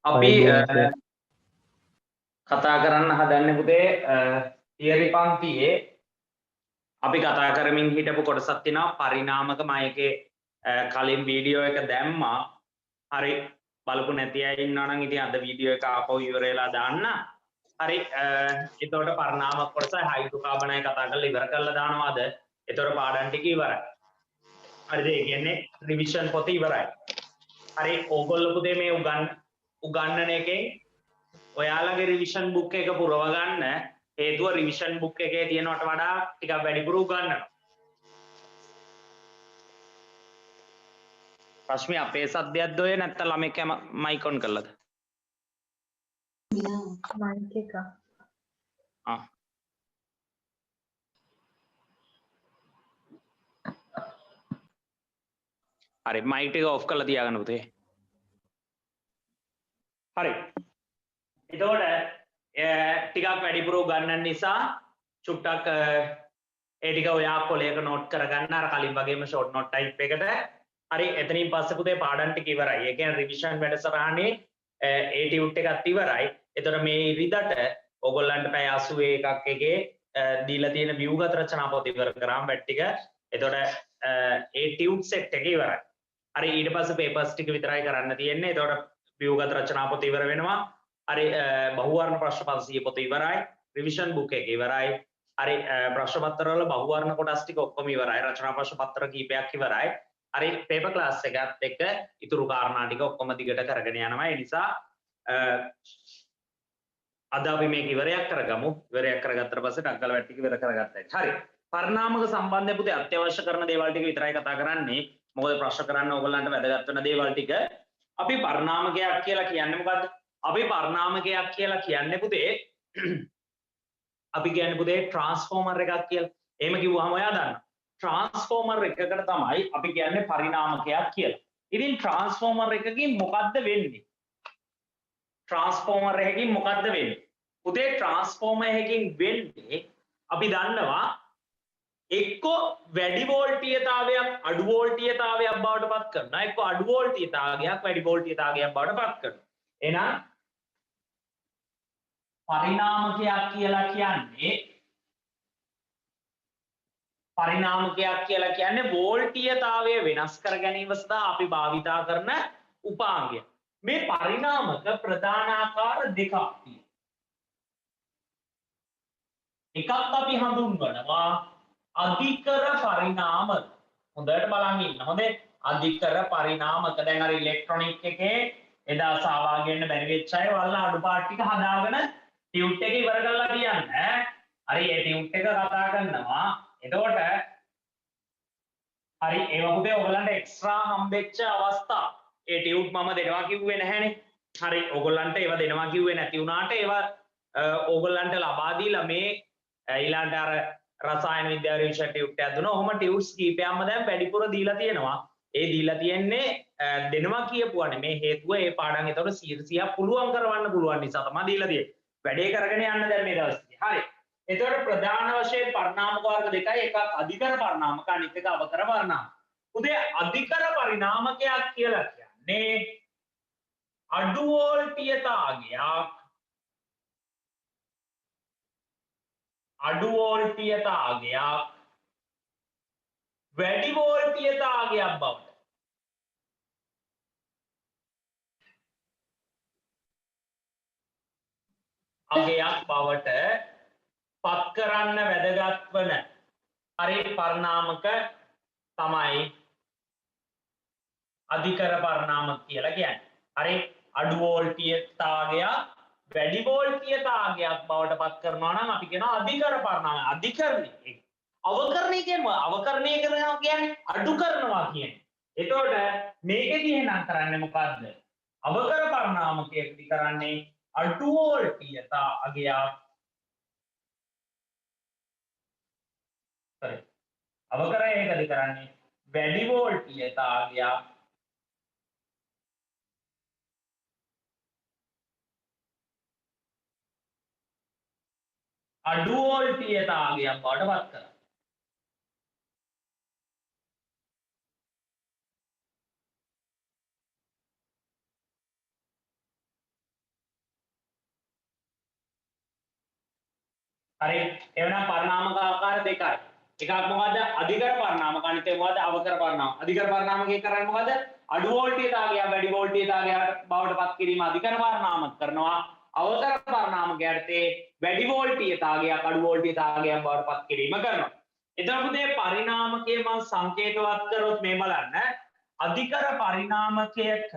අපි අයිබෝන් කතා කරන්න හදන්නේ පුතේ තියරි පන්තියේ අපි කතා කරමින් හිටපු කොටසක් තියෙනවා පරිණාමක මම එකේ කලින් වීඩියෝ එක දැම්මා. හරි බලපු නැති අය ඉන්නවා නම් ඉතින් අද වීඩියෝ එක ආපහු ඉවර වෙලා දාන්න. හරි එතකොට පරිණාමක කොටස හයිඩ්‍රෝකාබන් අය කතා කරලා ඉවර කරලා දානවා අද. එතකොට පාඩම් ටික ඉවරයි. හරිද? ඒ කියන්නේ රිවිෂන් පොත ඉවරයි. හරි ඕගොල්ලෝ පුතේ මේ උගන්නන එකේ ඔයාලගේ රිවිෂන් බුක් එක පුරව ගන්න හේතුව රිවිෂන් බුක් එකේ තියෙනවට වඩා ටිකක් වැඩිපුර උගන්නනවා. රශ්මි අපේ සද්දයක්ද ඔය නැත්නම් ළමෙක් මයික් ඔන් කරලාද? මයික් එක. හරි මයික් එක ඔෆ් කරලා තියාගන්න පුතේ. හරි. එතකොට ටිකක් වැඩිපුර උගන්නන්න නිසා චුට්ටක් ඒ ටික ඔයා කොලයක නෝට් කරගන්න අර කලින් වගේම ෂෝට් නෝට් ටයිප් එකට. හරි එතනින් පස්සේ පුතේ පාඩම් ටික ඉවරයි. ඒ කියන්නේ රිවිෂන් වැඩසටහනේ ඒ ටියුට් එකත් ඉවරයි. එතකොට මේ ඉරිදට ඕගොල්ලන්ට පැය 81ක් එකේ දීලා තියෙන ව්‍යුගත රචනා පොත ඉවර කරාම බැට් ටික. එතකොට ඒ ටියුට් සෙට් එක ඉවරයි. හරි ඊට පස්සේ පේපර්ස් ටික විතරයි කරන්න තියෙන්නේ. එතකොට ව්‍යුගත රචනා පොත ඉවර වෙනවා. හරි බහුවර්ණ ප්‍රශ්න 500 පොත ඉවරයි. රිවිෂන් බුක් එක ඉවරයි. හරි ප්‍රශ්න පත්‍ර වල බහුවර්ණ කොටස් ටික ඔක්කොම ඉවරයි. රචනා ප්‍රශ්න පත්‍ර කීපයක් ඉවරයි. හරි පේපර් ක්ලාස් එකත් එක්ක ඉතුරු කාරණා ටික ඔක්කොම දිගට කරගෙන යනවා. ඒ නිසා අද අපි මේක ඉවරයක් කරගමු. ඉවරයක් කරගත්තට පස්සේ ඩග්ගල වැට් ටික ඉවර කරගත්තා. හරි. පරිණාමක සම්බන්ධයෙන් පුතේ අත්‍යවශ්‍ය කරන දේවල් ටික විතරයි කතා කරන්නේ. මොකද ප්‍රශ්න කරන්න ඕගොල්ලන්ට වැදගත් වෙන දේවල් ටික. අපි පරිණාමකයක් කියලා කියන්නේ මොකද්ද? අපි පරිණාමකයක් කියලා කියන්නේ පුතේ අපි කියන්නේ පුතේ ට්‍රාන්ස්ෆෝමර් එකක් කියලා. එහෙම කිව්වහම ඔයා දන්නවා. ට්‍රාන්ස්ෆෝමර් එකකට තමයි අපි කියන්නේ පරිණාමකයක් කියලා. ඉතින් ට්‍රාන්ස්ෆෝමර් එකකින් මොකද්ද වෙන්නේ? ට්‍රාන්ස්ෆෝමර් එකකින් මොකද්ද වෙන්නේ? පුතේ ට්‍රාන්ස්ෆෝමර් එකකින් වෙන්නේ අපි දන්නවා එක්ක වැඩි වෝල්ටීයතාවයක් අඩු වෝල්ටීයතාවයක් බවට පත් කරනවා. එක්ක අඩු වෝල්ටීයතාවයක් වැඩි වෝල්ටීයතාවයක් බවට පත් කරනවා. එහෙනම් පරිණාමකයක් කියලා කියන්නේ වෝල්ටීයතාවය වෙනස් කර ගැනීම සඳහා අපි භාවිතා කරන උපාංගය. මේ පරිණාමක ප්‍රධාන ආකාර දෙකක් තියෙනවා. එකක් අපි හඳුන්වනවා අධිකර පරිණාමක. හොඳට බලන් ඉන්න. හොඳේ අධිකර පරිණාමක. දැන් අර ඉලෙක්ට්‍රොනික එකේ එදා සහභාගී වෙන්න බැරි වෙච්ච අය වල්ලා අඩු පාට ටික හදාගෙන ටියුට් එක ඉවර කරලා තියන්න. හරි ඒ ටියුට් එක කතා කරනවා. එතකොට හරි ඒවා පුතේ ඔයගලන්ට එක්ස්ට්‍රා හම්බෙච්ච අවස්ථා. ඒ ටියුට් මම දෙනවා කිව්වේ නැහැනේ. හරි ඔයගලන්ට ඒවා දෙනවා කිව්වේ නැති වුණාට ඒවා ඕගොල්ලන්ට ලබා දීලා මේ ඊළඟට අර රසායන විද්‍යාව රිවිෂන් ටියුට් එකක් දුන්නා. ඔහොම ටියුට්ස් කීපයක්ම දැන් වැඩිපුර දීලා තියෙනවා. ඒ දීලා තියෙන්නේ දෙනවා කියපුවානේ. මේ හේතුව ඒ පාඩම් ඒතකොට 100% පුළුවන් කරවන්න පුළුවන් නිසා තමයි දීලා තියෙන්නේ. වැඩේ කරගෙන යන්න දැන් මේ දවස්වලදී. හරි. එතකොට ප්‍රධාන වශයෙන් පරිණාමක වර්ග දෙකයි. එකක් අධිකර පරිණාමක අනිත් එක අවකර පරිණාමක. උදේ අධිකර පරිණාමකයක් කියලා කියන්නේ අඩු වෝල්ටීයතාවයක් වැඩි වෝල්ටීයතාවයක් බවට අගයක් බවට පත් කරන්න වැදගත් වන හරි පරිණාමක තමයි අධිකර පරිණාමක කියලා කියන්නේ. හරි අඩු වෝල්ටීයතාවයක් වැඩි වෝල්ටීයතාවයක් බවට පත් කරනවා නම් අපි කියනවා අධිකර පරිණාමය. අධිකරණය. අවකරණය කරනවා කියන්නේ අඩු කරනවා කියන්නේ. එතකොට මේකෙදි එහෙනම් කරන්නේ මොකද්ද? අවකර පරිණාමකයේදී කරන්නේ අඩු වෝල්ටීයතාවයක් අවකරණයකදී කරන්නේ වැඩි වෝල්ටීයතාවයක් අඩු වෝල්ටීයතාවයක් බවට පත් කරනවා. හරි එවනම් පරිණාමක ආකාර දෙකයි. එකක් මොකද්ද? අධිකර පරිණාමක අනිත් එක මොකද්ද? අවකර පරිණාමක. අධිකර පරිණාමකේ කරන්නේ මොකද්ද? අඩු වෝල්ටේජතාවය වැඩි වෝල්ටේජතාවයට බවට පත් කිරීම අධිකර පරිණාමක කරනවා. අවකර පරිණාමකයටදී වැඩි වෝල්ටේජතාවයක් අඩු වෝල්ටේජතාවයක් බවට පත් කිරීම කරනවා. එතකොට පුතේ පරිණාමකයේ මම සංකේතවත් කරොත් මේ බලන්න. අධිකර පරිණාමකයක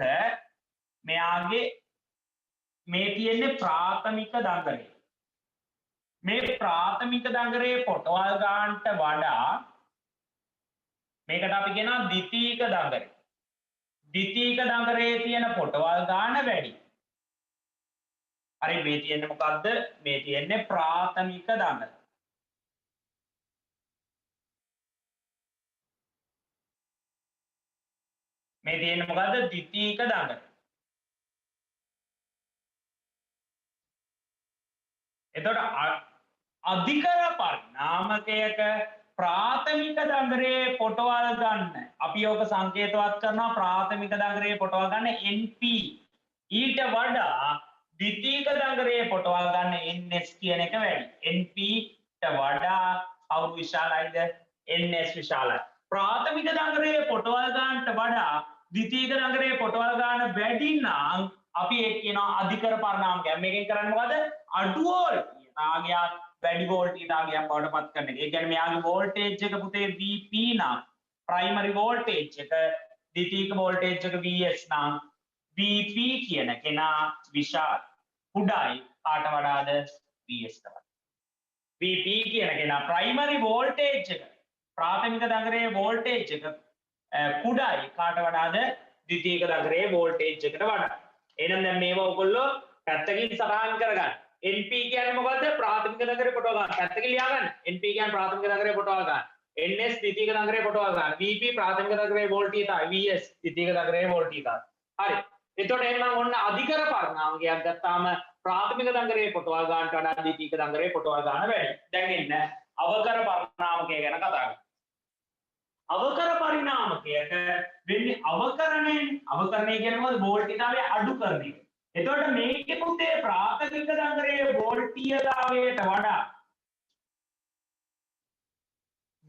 මෙයාගේ මේ තියෙන්නේ ප්‍රාථමික දඟලය. මේ ප්‍රාථමික දඟලයේ පොටවල් ගන්නට වඩා මේකට අපි කියනවා ද්විතීයික දඟලය. ද්විතීයික දඟලයේ තියෙන පොටවල් ගන්න වැඩි. හරි මේ තියෙන්නේ මොකද්ද? මේ තියෙන්නේ ප්‍රාථමික දඟල. මේ තියෙන්නේ මොකද්ද? ද්විතීයික දඟල. එතකොට අධිකර පරිණාමකයක ප්‍රාථමික දඟලයේ පොටවල් ගන්න අපි ඕක සංකේතවත් කරනවා ප්‍රාථමික දඟලයේ පොටවල් ගන්න NP ඊට වඩා ද්විතීයික දඟලයේ පොටවල් ගන්න NS කියන එක වැඩි. NP ට වඩා කවුරු විශාලයිද? NS විශාලයි. ප්‍රාථමික දඟලයේ පොටවල් ගන්නට වඩා ද්විතීයික දඟලයේ පොටවල් ගන්න වැඩි නම් අපි ඒක කියනවා අධිකර පරිණාමකයක්. මේකෙන් කරන්නේ මොකද? අඩු වෝල්ටේජතාවයක් වැඩි වෝල්ටේජතාවයක් බවට පත් කරන එක. ඒ කියන්නේ මෙයාගේ වෝල්ටේජ් එක පුතේ VP නම් ප්‍රයිමරි වෝල්ටේජ් එක ද්විතීයික වෝල්ටේජ් එක VS නම් VP කියන කෙනා විශාල කුඩායි කාට වඩාද? VS ට. VP කියන කෙනා ප්‍රයිමරි වෝල්ටේජ් එක ප්‍රාථමික දඟලයේ වෝල්ටේජ් එක කුඩායි කාට වඩාද? ද්විතීයික දඟලයේ වෝල්ටේජ් එකට වඩා. එහෙනම් දැන් මේවා ඔයගොල්ලෝ පැත්තකින් සටහන් කරගන්න. NP කියන්නේ මොකද්ද? ප්‍රාථමික දඟලයේ පොටව ගන්න. පැත්තකින් ලියා ගන්න. NP කියන්නේ ප්‍රාථමික දඟලයේ පොටව ගන්න. NS ද්විතීයික දඟලයේ පොටව ගන්න. VP ප්‍රාථමික දඟලයේ වෝල්ටේජය VS ද්විතීයික දඟලයේ වෝල්ටේජය. හරි. එතකොට එහෙනම් ඔන්න අධිකර පරිණාමකයක් ගත්තාම ප්‍රාථමික දඟලයේ පොටවල් ගන්නට වඩා ද්විතීයික දඟලයේ පොටවල් ගන්න වැඩි. දැන් එන්න අවකර පරිණාමකය ගැන කතා කරමු. අවකර පරිණාමකයක වෙන්නේ අවකරණය කියන්නේ මොකද? වෝල්ටේජතාවය අඩු කරන එක. එතකොට මේකේ පුතේ ප්‍රාථමික දඟලයේ වෝල්ටීයතාවයට වඩා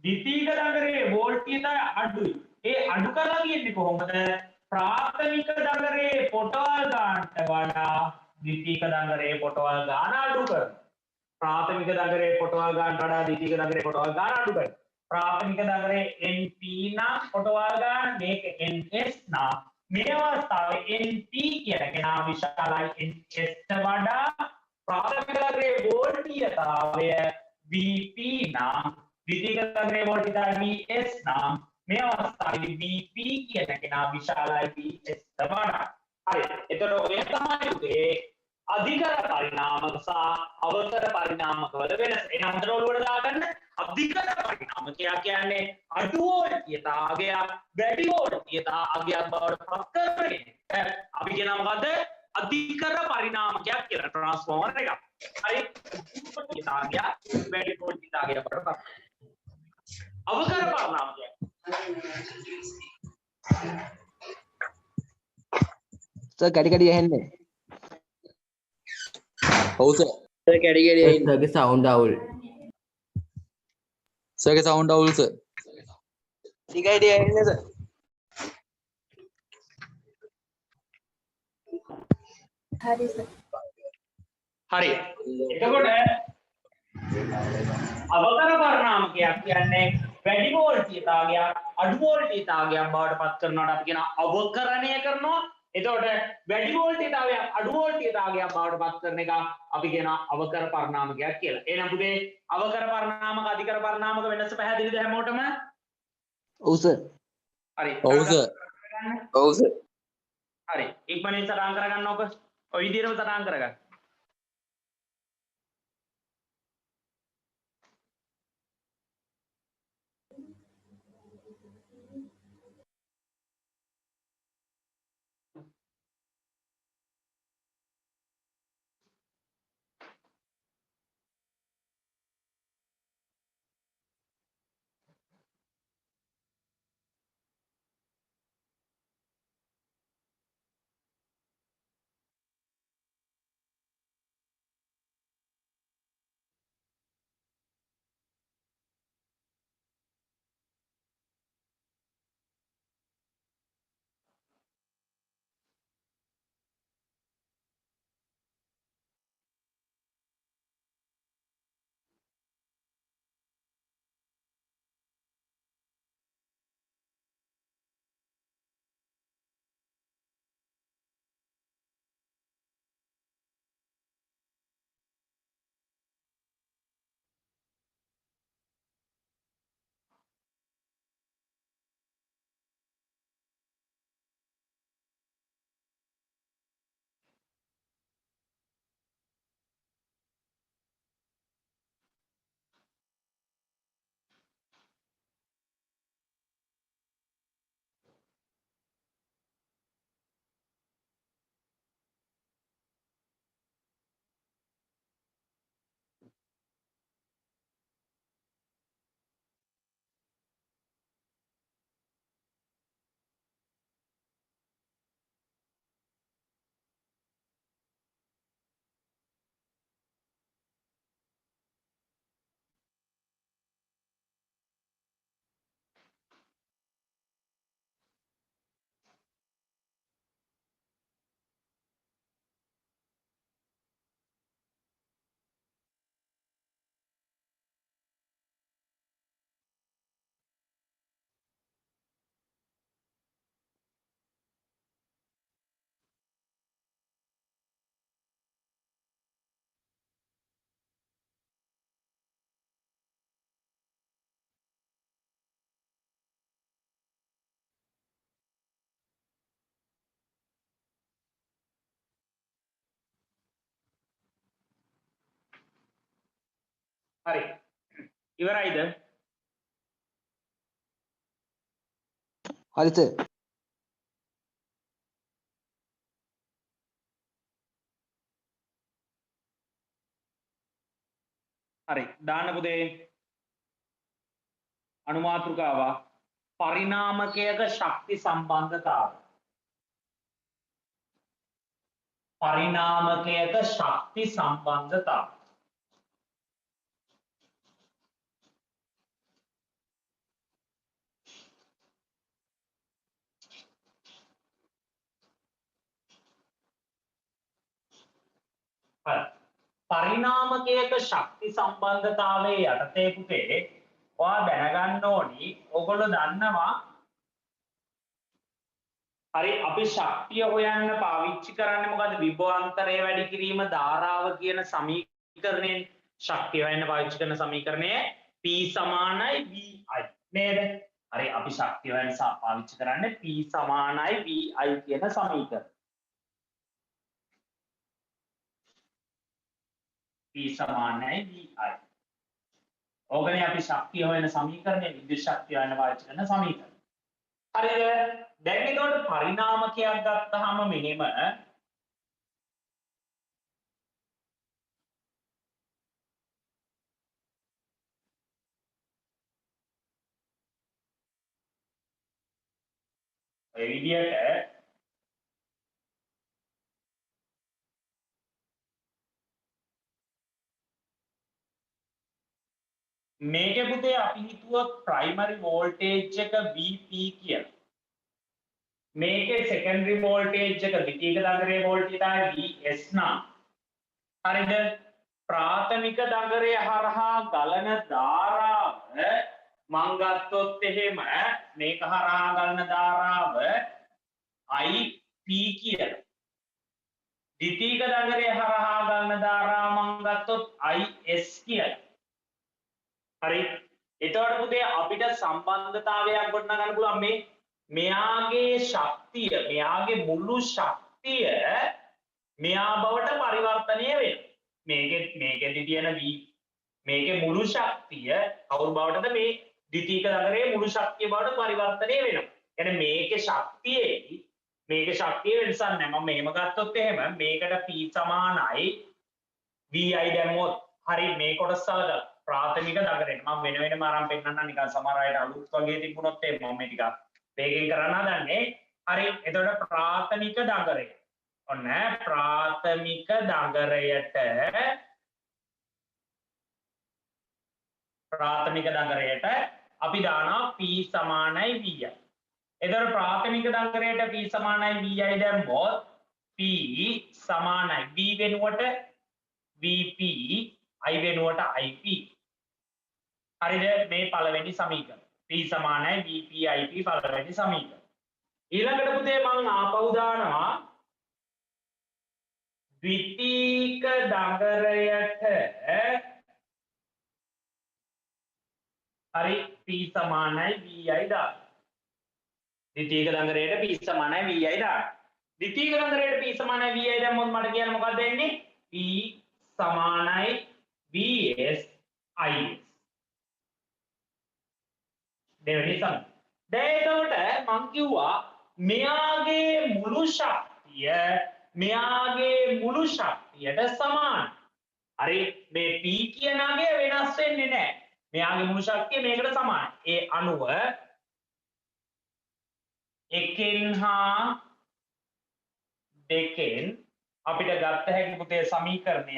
ද්විතීයික දඟලයේ වෝල්ටීයතාවය අඩුයි. ඒ අඩු කරලා කියන්නේ කොහොමද? ප්‍රාථමික දඟලයේ පොටවල් ගන්නට වඩා ද්විතීයික දඟලයේ පොටවල් ගන්න අඩු කරනවා. ප්‍රාථමික දඟලයේ පොටවල් ගන්නට වඩා ද්විතීයික දඟලයේ පොටවල් ගන්න අඩු කරනවා. प्राथमिक दंगरे NP ना पटवाल गण මේක NS ના මේ අවස්ථාවේ NP කියන කෙනා විශාලයි NS ට වඩා ප්‍රාථමික දංගරේ වෝල්ටීයතාවය VP නම් ද්විතීයික දංගරේ වෝල්ටීයතාවය VS නම් මේ අවස්ථාවේදී VP කියන කෙනා විශාලයි VS ට වඩා. හරි. එතකොට ඔය තමයි උදේ අධිකර පරිණාමක සහ අවකර පරිණාමක වල වෙනස. එහෙනම් අතර ඔළුවට දාගන්න අධිකර පරිණාමකයා කියන්නේ අඩු වෝල්ටීයතාවයක් වැඩි වෝල්ටීයතාවයක් බවට පත් කරන්නේ. අපි කියනවා මොකද්ද? අධිකර පරිණාමකයක් කියලා ට්‍රාන්ස්ෆෝමර් එකක්. හරි. වෝල්ටීයතාවයක් වැඩි වෝල්ටීයතාවයක් බවට පත්. අවකර පරිණාමකයක්. සර් කැඩි කැඩි ඇහෙන්නේ. ඔව් සර්. සර් කැඩි කැඩි ඇහෙන්නේ. සර්ගේ සවුන්ඩ් අවුල්. සර්ගේ සවුන්ඩ් අවුල් සර්. ටිකයි ඇහෙන්නේ සර්. හරි සර්. හරි. එතකොට අවකර පරිණාමකයක් කියන්නේ වැඩි වෝල්ටීයතාවයක් අඩු වෝල්ටීයතාවයක් බවට පත් කරනවාට අපි කියනවා අවකරණය කරනවා. එතකොට වැඩි වෝල්ටීයතාවයක් අඩු වෝල්ටීයතාවයක් බවට පත් කරන එක අපි කියනවා අවකර පරිණාමකයක් කියලා. එහෙනම් පුතේ අවකර පරිණාමක අධිකර පරිණාමක වෙනස පැහැදිලිද හැමෝටම? ඔව් සර්. හරි. ඔව් සර්. ඔව් සර්. හරි. ඉක්මනින් සටහන් කරගන්න ඕක. ඔය විදිහටම සටහන් කරගන්න. හරි ඉවරයිද හරි සර්. හරි දාන්න පුතේ අනුමාතෘකාව පරිණාමකයක ශක්ති සම්බන්ධතාව පරිණාමකයක ශක්ති සම්බන්ධතාව හරි පරිණාමකයක ශක්ති සම්බන්ධතාවයේ යටතේ පුතේ ඔයා දැනගන්න ඕනි ඔයගොල්ලෝ දන්නවා හරි අපි ශක්තිය හොයන්න පාවිච්චි කරන්නේ මොකද්ද විභවාන්තරය වැඩි කිරීම ධාරාව කියන සමීකරණයෙන් ශක්තිය හොයන්න පාවිච්චි කරන සමීකරණය P සමානයි VI නේද හරි අපි ශක්තිය හොයන්න පාවිච්චි කරන්නේ P සමානයි VI කියන සමීකරණය P සමානයි VI ඕකනේ අපි ශක්තිය හොයන සමීකරණය විද්‍යුත් ශක්තිය හොයන්න පාවිච්චි කරන සමීකරණය හරිද දැන් එතකොට පරිණාමකයක් ගත්තාම මෙහෙම ඒ විදිහට මේකේ පුතේ අපි හිතුවොත් ප්‍රයිමරි වෝල්ටේජ් එක VP කියලා. මේකේ සෙකන්ඩරි වෝල්ටේජ් එක ද්විතීයික දඟරයේ වෝල්ටේජ් තමයි VS නම්. හරිද? ප්‍රාථමික දඟරය හරහා ගලන ධාරාව මං ගත්තොත් එහෙම මේක හරහා ගලන ධාරාව IP කියලා. ද්විතීයික දඟරය හරහා ගලන ධාරාව මං ගත්තොත් IS කියලා. හරි එතකොට පුතේ අපිට සම්බන්ධතාවයක් ගොඩනගන්න පුළුවන් මේ මෙයාගේ ශක්තිය මෙයාගේ මුළු ශක්තිය මෙයා බවට පරිවර්තනය වෙනවා මේකෙදි තියෙන V මේකේ මුළු ශක්තිය කවුරු බවටද මේ ද්විතීයික දඟරයේ මුළු ශක්තිය බවට පරිවර්තනය වෙනවා يعني මේකේ ශක්තියේදී මේකේ ශක්තිය වෙනසක් නැහැ මම මෙහෙම ගත්තොත් එහෙම මේකට P සමානයි VI දැම්මොත් හරි මේ කොටස සලකලා ප්‍රාථමික දඟරේට මම වෙන වෙනම ආරම්භ පෙන්නන්න නිකන් සමහර අයට අලුත් වගේ තිබුණොත් ඒ මම මේ ටික වේගෙන් කරන්න හදන්නේ හරි එතකොට ප්‍රාථමික දඟරය ඔන්න ප්‍රාථමික දඟරයට අපි දානවා P සමානයි VI එතකොට ප්‍රාථමික දඟරයට P සමානයි VI දැම්මොත් P සමානයි V වෙනුවට VP I වෙනුවට IP හරිද මේ පළවෙනි සමීකරණ P සමානයි VP IP පළවෙනි සමීකරණ ඊළඟට පුතේ මම ආපහු දානවා ද්විතීයික දඟරයට හරි P සමානයි VI දාන්න ද්විතීයික දඟරයට P සමානයි VI දාන්න ද්විතීයික දඟරයට P සමානයි VI දැම්මොත් මට කියන්න මොකක්ද එන්නේ P සමානයි VS IS දෙවෙනි සම දැන් එතකොට මං කිව්වා මෙයාගේ මුළු ශක්තියට සමාන හරි මේ P කියන අගය වෙනස් වෙන්නේ නැහැ මෙයාගේ මුළු ශක්තිය මේකට සමානයි ඒ අනුව එකෙන් හා දෙකෙන් අපිට ගත්ත හැකි පුතේ සමීකරණය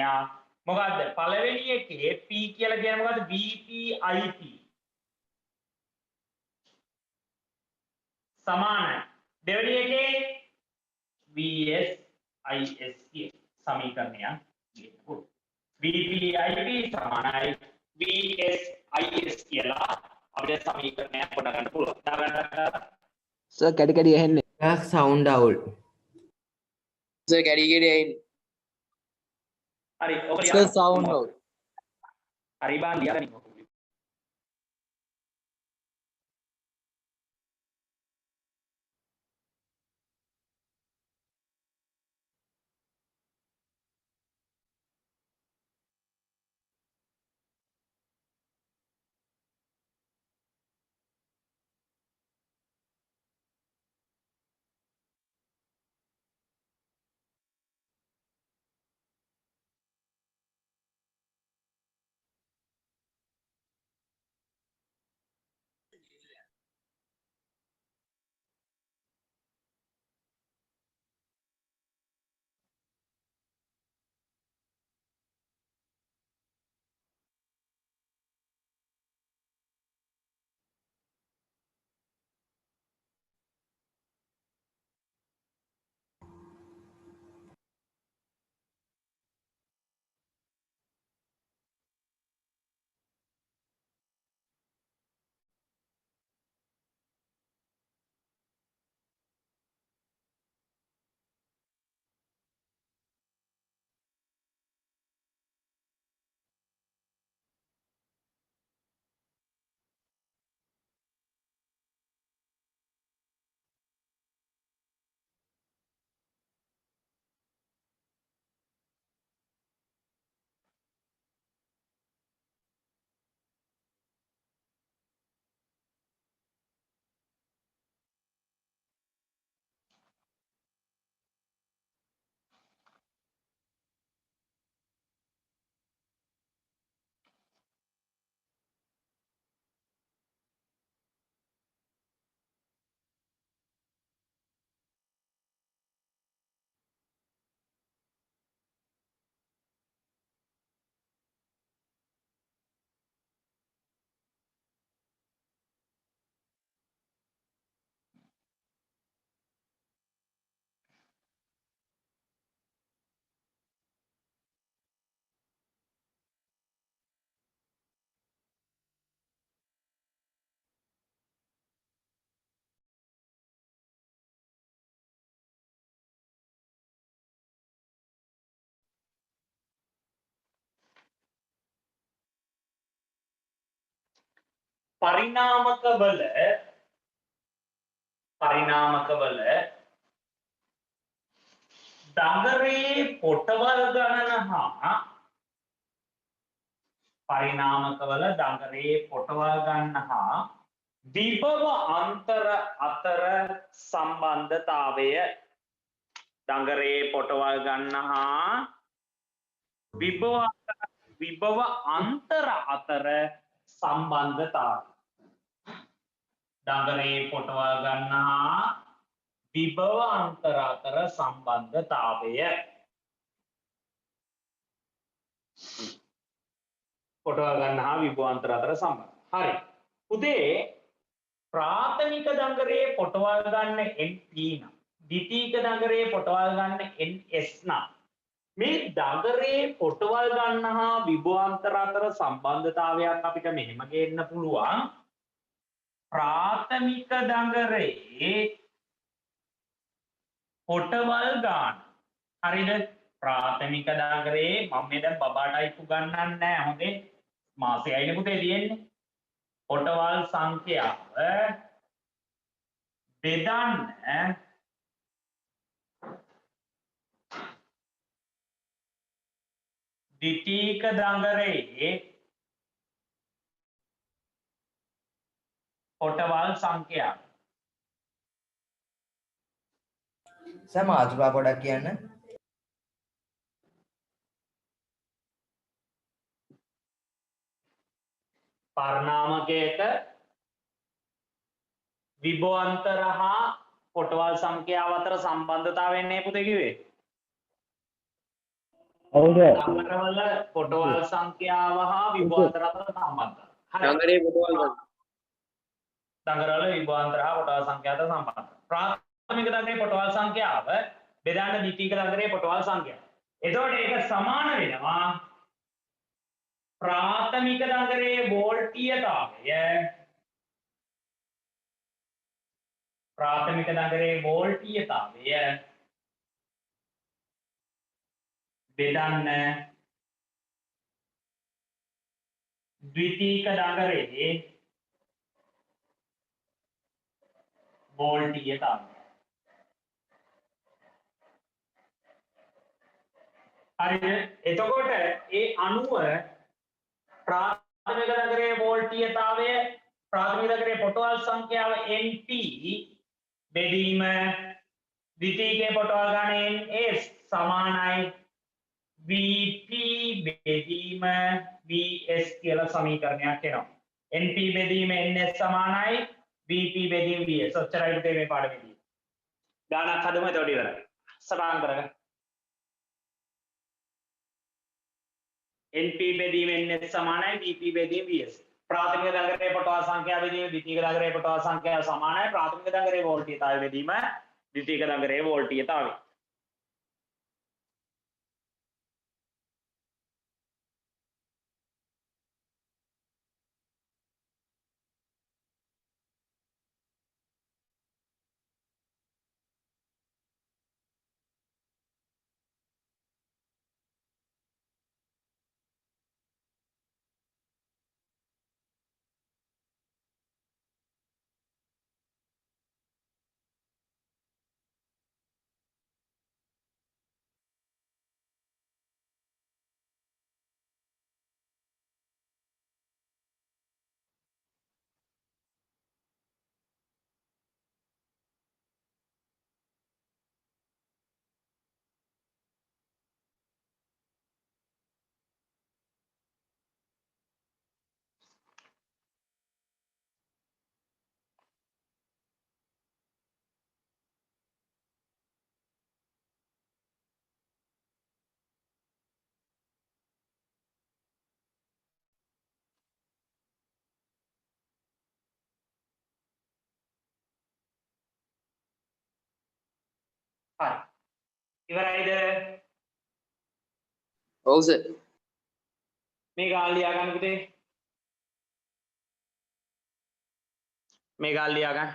මොකද්ද පළවෙනි එකේ P කියලා කියන්නේ මොකද්ද VP IP සමානයි දෙවෙනි එකේ VS IS කියන සමීකරණය ගන්න VP IP සමානයි VS IS කියලා අපිට සමීකරණයක් ගොඩනගන්න පුළුවන් දාගන්න සර් කැඩි කැඩි ඇහෙන්නේ. යක් සවුන්ඩ් අවුල්. සර් කැඩි කැඩි ඇහෙන්නේ. හරි ඔක සර් සවුන්ඩ් අවුල්. හරි බාන් ලියගනින් පරිණාමකවල දඟරේ පොටවල් ගණන හා පරිණාමකවල දඟරේ පොටවල් ගණන හා විභව අන්තර අතර සම්බන්ධතාවය දඟරේ පොටවල් ගණන හා විභව අන්තර අතර සම්බන්ධතාවය දඟරේ පොටවල් ගණන හා විභව අන්තර අතර සම්බන්ධතාවය පොටවල් ගණන හා විභව අන්තර අතර සම්බන්ධ. හරි. උදේ ප්‍රාථමික දඟරේ පොටවල් ගන්න NP නම් ද්විතීක දඟරේ පොටවල් ගන්න NS නම් මේ දඟරේ පොටවල් ගන්න හා විභවාන්තර අතර සම්බන්ධතාවයක් අපිට මෙහෙම ගේන්න පුළුවන්. ප්‍රාථමික දඟරේ පොටවල් ගන්න. හරිද? ප්‍රාථමික දඟරේ මම මේ දැන් බබාටයි උගන්වන්නේ නැහැ. හොඳේ. මාසේ 6 නේ පුතේ තියෙන්නේ. පොටවල් සංඛ්‍යාව බෙදන්න ද්විතීක දඟරේ පොටවල් සංඛ්‍යාව. සර් මාතෘකා පොඩක් කියන්න. පරිණාමකයක විභවාන්තර හා පොටවල් සංඛ්‍යාව අතර සම්බන්ධතාවය නේ පුතේ කිව්වේ. ඔව් සර්. දඟරවල පොටවල් සංඛ්‍යාව හා විභවාන්තර අතර සම්බන්ධතාවය. හරි. දඟරේ පොටවල් ගන්න. දඟරවල විභවාන්තර හා පොටවල් සංඛ්‍යාව අතර සම්බන්ධතාවය. ප්‍රාථමික දඟරේ පොටවල් සංඛ්‍යාව බෙදන්න ද්විතීක දඟරේ පොටවල් සංඛ්‍යාව. එතකොට ඒක සමාන වෙනවා प्राथमिक दंगरे वोल्टीयतावय प्राथमिक दंगरे वोल्टीयतावय बेदन्न द्वितीयक दंगरे वोल्टीयतावय हरि එතකොට ඒ අණුව प्राथमिक दंगरे वोल्टीयतावය प्राथमिक दंगरे පොටවල් සංඛ්‍යාව NP බෙදීම ද්විතීකයේ පොටවල් ගණන NS සමානයි VP බෙදීම VS කියලා සමීකරණයක් එනවා. NP බෙදීම NS සමානයි VP බෙදීම VS. ඔච්චරයි පුතේ මේ පාඩමේදී. ගානක් හදමු එතකොට ඉවරයි. සටහන් කරගන්න. NP බෙදීම NS සමානයි VP බෙදීම VS. प्राथमिक दंगरे पटवा संख्या बेदीम द्वितीयक दंगरे पटवा संख्या समान प्राथमिक दंगरे वोल्टीयतावය बेदीम द्वितीयक दंगरे वोल्टीयताවය. හරි. ඉවරයිද? ඔව් සර්. මේ ගාන ලියා ගන්න පුතේ. මේ ගාන ලියා ගන්න.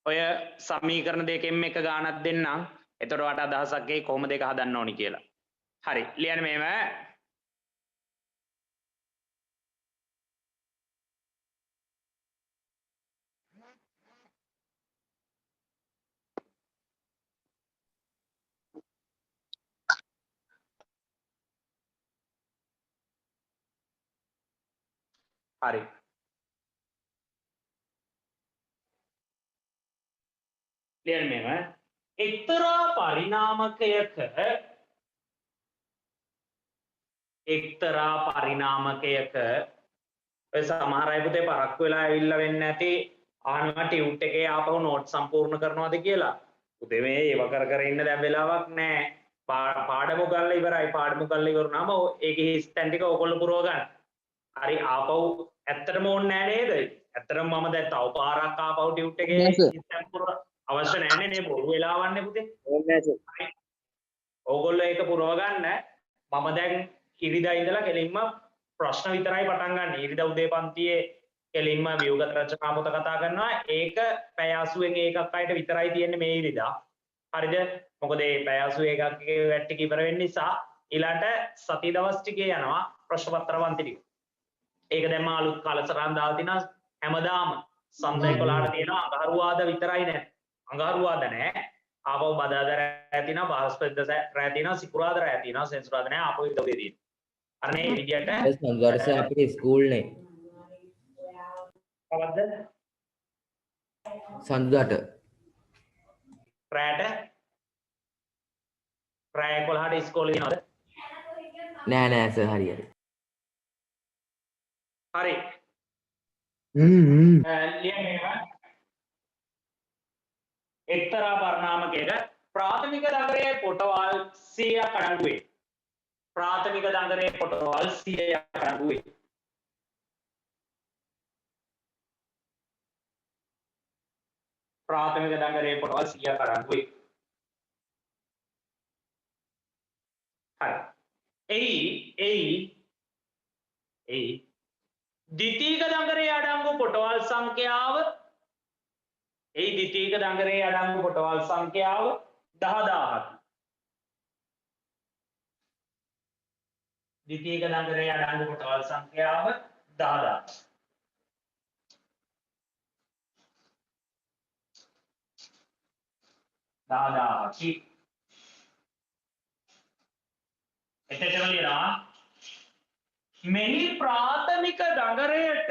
ඔය සමීකරණ දෙකෙන් එක ගානක් දෙන්නම්. එතකොට වට අදහසක් එයි කොහොමද ඒක හදන්න ඕනි කියලා. හරි. ලියන්න මෙහෙම. හරි. ලියන්න මෙහෙම. එක්තරා පරිණාමකයක ඔය සමහර අය පුතේ පරක්කු වෙලා ඇවිල්ලා වෙන්නේ නැති අහනවා ටියුට් එකේ ආපහු නෝට් සම්පූර්ණ කරනවාද කියලා. පුතේ මේ ඒව කර කර ඉන්න දැන් වෙලාවක් නැහැ. පාඩම ගල්ලා ඉවරයි. පාඩම ගල්ලා ඉවරුනාම ඒකේ හිස් තැන් ටික ඕගොල්ලෝ පුරව ගන්න. හරි ආපහු ඇත්තටම ඕනේ නැහැ නේද? ඇත්තටම මම දැන් තව පාරක් ආපහු ටියුට් එකේ නෑ සර්. හිස් තැන් පුරව අවශ්‍ය නැහැ නේ බොරු වෙලාවන්නේ පුතේ. ඕනේ නැහැ සර්. ඕගොල්ලෝ ඒක පුරව ගන්න. මම දැන් ඉරිදා ඉඳලා කෙලින්ම ප්‍රශ්න විතරයි පටන් ගන්න. ඉරිදා උදේ පන්තියේ කෙලින්ම ව්‍යුගත රචනා පොත කතා කරනවා. ඒක පැය 80න් ඒකක් අයට විතරයි තියෙන්නේ මේ ඉරිදා. හරිද? මොකද මේ පැය 81 එකේ වැට් ටික ඉවර වෙන්න නිසා ඊළඟට සති දවස් ටිකේ යනවා ප්‍රශ්න පත්‍ර වන්ති ටික. ඒක දැන් මා අලුත් කාලසටහන් දාලා තිනවා හැමදාම සන්ධ 11ට තියෙනවා අඟහරුවාද විතරයි නෑ. අඟහරුවාද නෑ. ආපහු බදාදා රැ තියෙනවා බ්‍රහස්පතින්දා රැ තියෙනවා සිකුරාදා රැ තියෙනවා සෙන්සුරාදා නෑ ආපහු ඉරිදා උදේ තියෙනවා. අනේ විදියට සංගාරස අපේ ස්කූල් නේ. කවද්ද? සඳුදාට. රැට රැ 11ට ඉස්කෝලේ යනවද? නෑ නෑ සර් හරියට. හරි. ලියන්න එක්තරා පරිණාමකයක ප්‍රාථමික දඟරයේ පොටවල් 100ක් අඩංගු වේ. ප්‍රාථමික දඟරයේ පොටවල් 100ක් අඩංගු වේ. ප්‍රාථමික දඟරයේ පොටවල් 100ක් අඩංගු වේ. හරි. එයි ද්විතීක දඟරයේ අඩංගු පොටවල් සංඛ්‍යාව ද්විතීක දඟරයේ අඩංගු පොටවල් සංඛ්‍යාව 10000ක්. ද්විතීක දඟරයේ අඩංගු පොටවල් සංඛ්‍යාව 10000ක්. එතෙටම ලියනවා මෙහි ප්‍රාථමික දඟරයට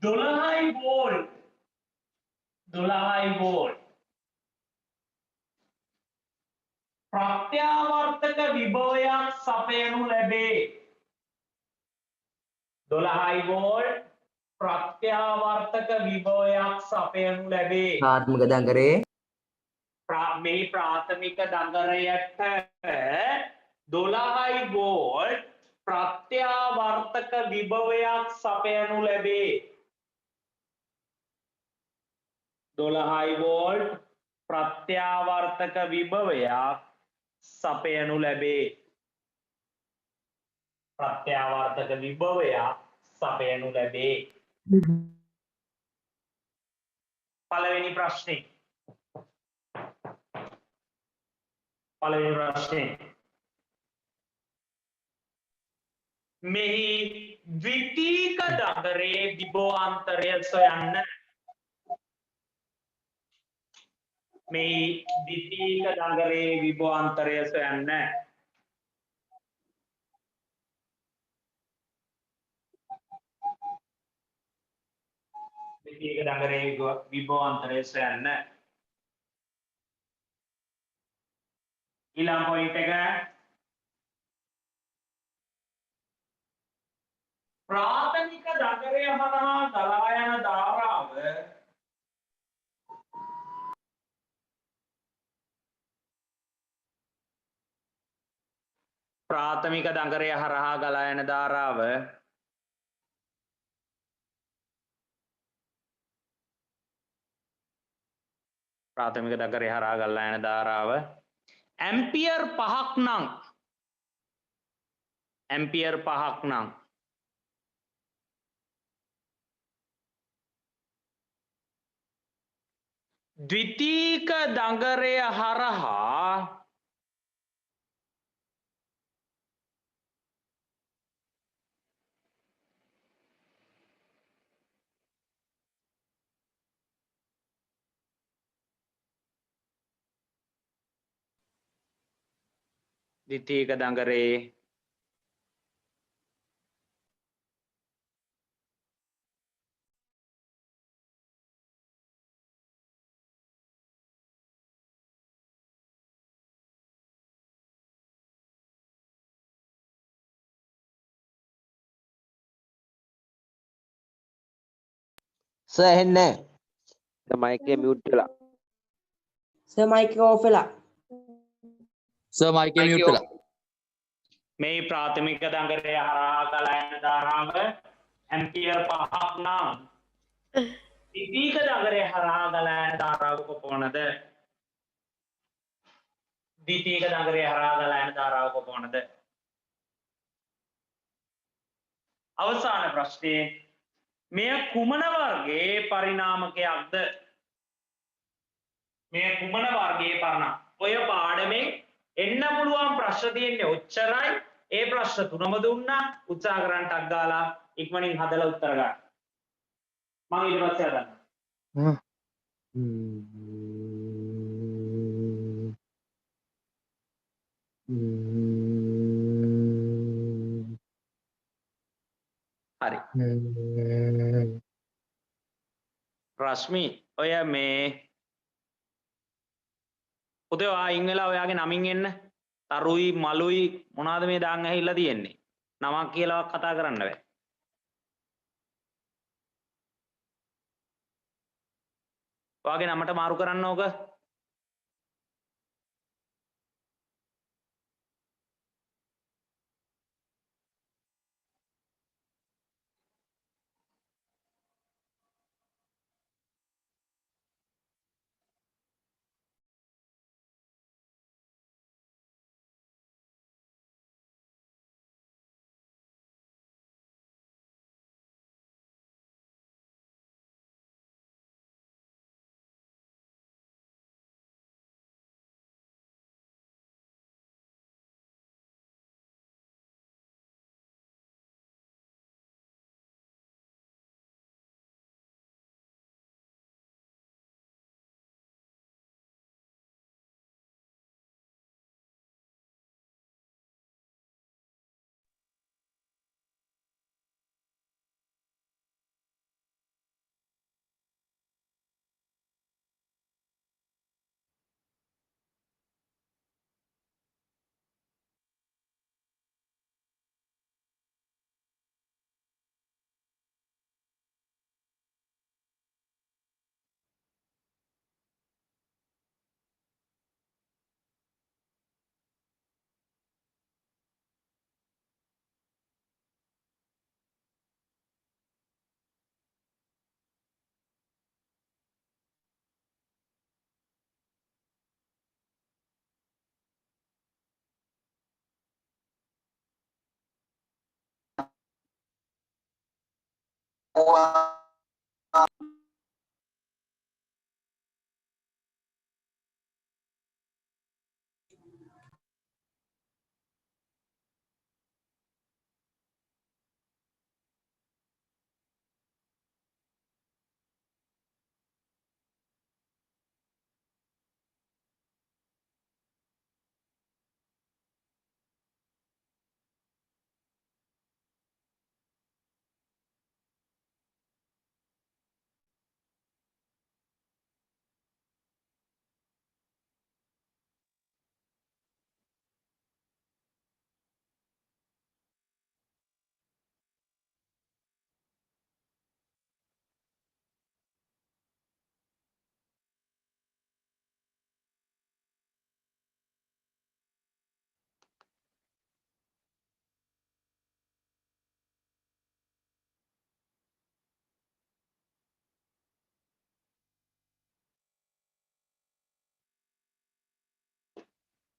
12යි වෝල්ට් ප්‍රත්‍යාවර්තක විභවයක් සපයනු ලැබේ. 12යි වෝල්ට් ප්‍රත්‍යාවර්තක විභවයක් සපයනු ලැබේ. ප්‍රාථමික දඟරේ මේ ප්‍රාථමික දඟරයට 12යි වෝල්ට් ප්‍රත්‍යාවර්තක විභවයක් සපයනු ලැබේ. 12යි වෝල්ට් ප්‍රත්‍යාවර්තක විභවයක් සපයනු ලැබේ. ප්‍රත්‍යාවර්තක විභවයක් සපයනු ලැබේ. පළවෙනි ප්‍රශ්නේ මෙහි ද්විතීක දඟරේ විභවාන්තරය සොයන්න. මෙහි ද්විතීක දඟරේ විභවාන්තරය සොයන්න. ද්විතීක දඟරේ විභවාන්තරය සොයන්න. ඊළඟ පොයින්ට් එක ප්‍රාථමික දඟරය හරහා ගලා යන ධාරාව ප්‍රාථමික දඟරය හරහා ගලා යන ධාරාව ප්‍රාථමික දඟරය හරහා ගලා යන ධාරාව ඇම්පියර් 5ක් නම් ද්විතීක දඟරය හරහා ද්විතීක දඟරේ සර් ඇහෙන්නේ නැහැ. මයික් එක මියුට් වෙලා. සර් මයික් එක ඕෆ් වෙලා. සර් මයික් එක මියුට් වෙලා. මේ ප්‍රාථමික දඟරේ හරහා ගලා යන ධාරාව ඇම්පියර් 5ක් නම් ද්විතීක දඟරේ හරහා ගලා යන ධාරාව කොපමණද? ද්විතීක දඟරේ හරහා ගලා යන ධාරාව කොපමණද? අවසාන ප්‍රශ්නේ මෙය කුමන වර්ගයේ පරිණාමකයක්ද? මෙය කුමන වර්ගයේ පරිණාම? ඔය පාඩමෙන් එන්න පුළුවන් ප්‍රශ්න තියෙන්නේ ඔච්චරයි. ඒ ප්‍රශ්න තුනම දුන්නා. උත්සාහ කරන්න ටක් ගාලා ඉක්මනින් හදලා උත්තර ගන්න. මම ඊට පස්සේ හදන්නම්. හරි. රශ්මි ඔය මේ පුතේ ඔයා අයින් වෙලා ඔයාගේ නමින් එන්න. තරුයි මලුයි මොනවාද මේ දාන් ඇහිලා තියෙන්නේ? නමක් කියලාවත් කතා කරන්න බෑ. ඔයාගේ නමට මාරු කරන්න ඕක.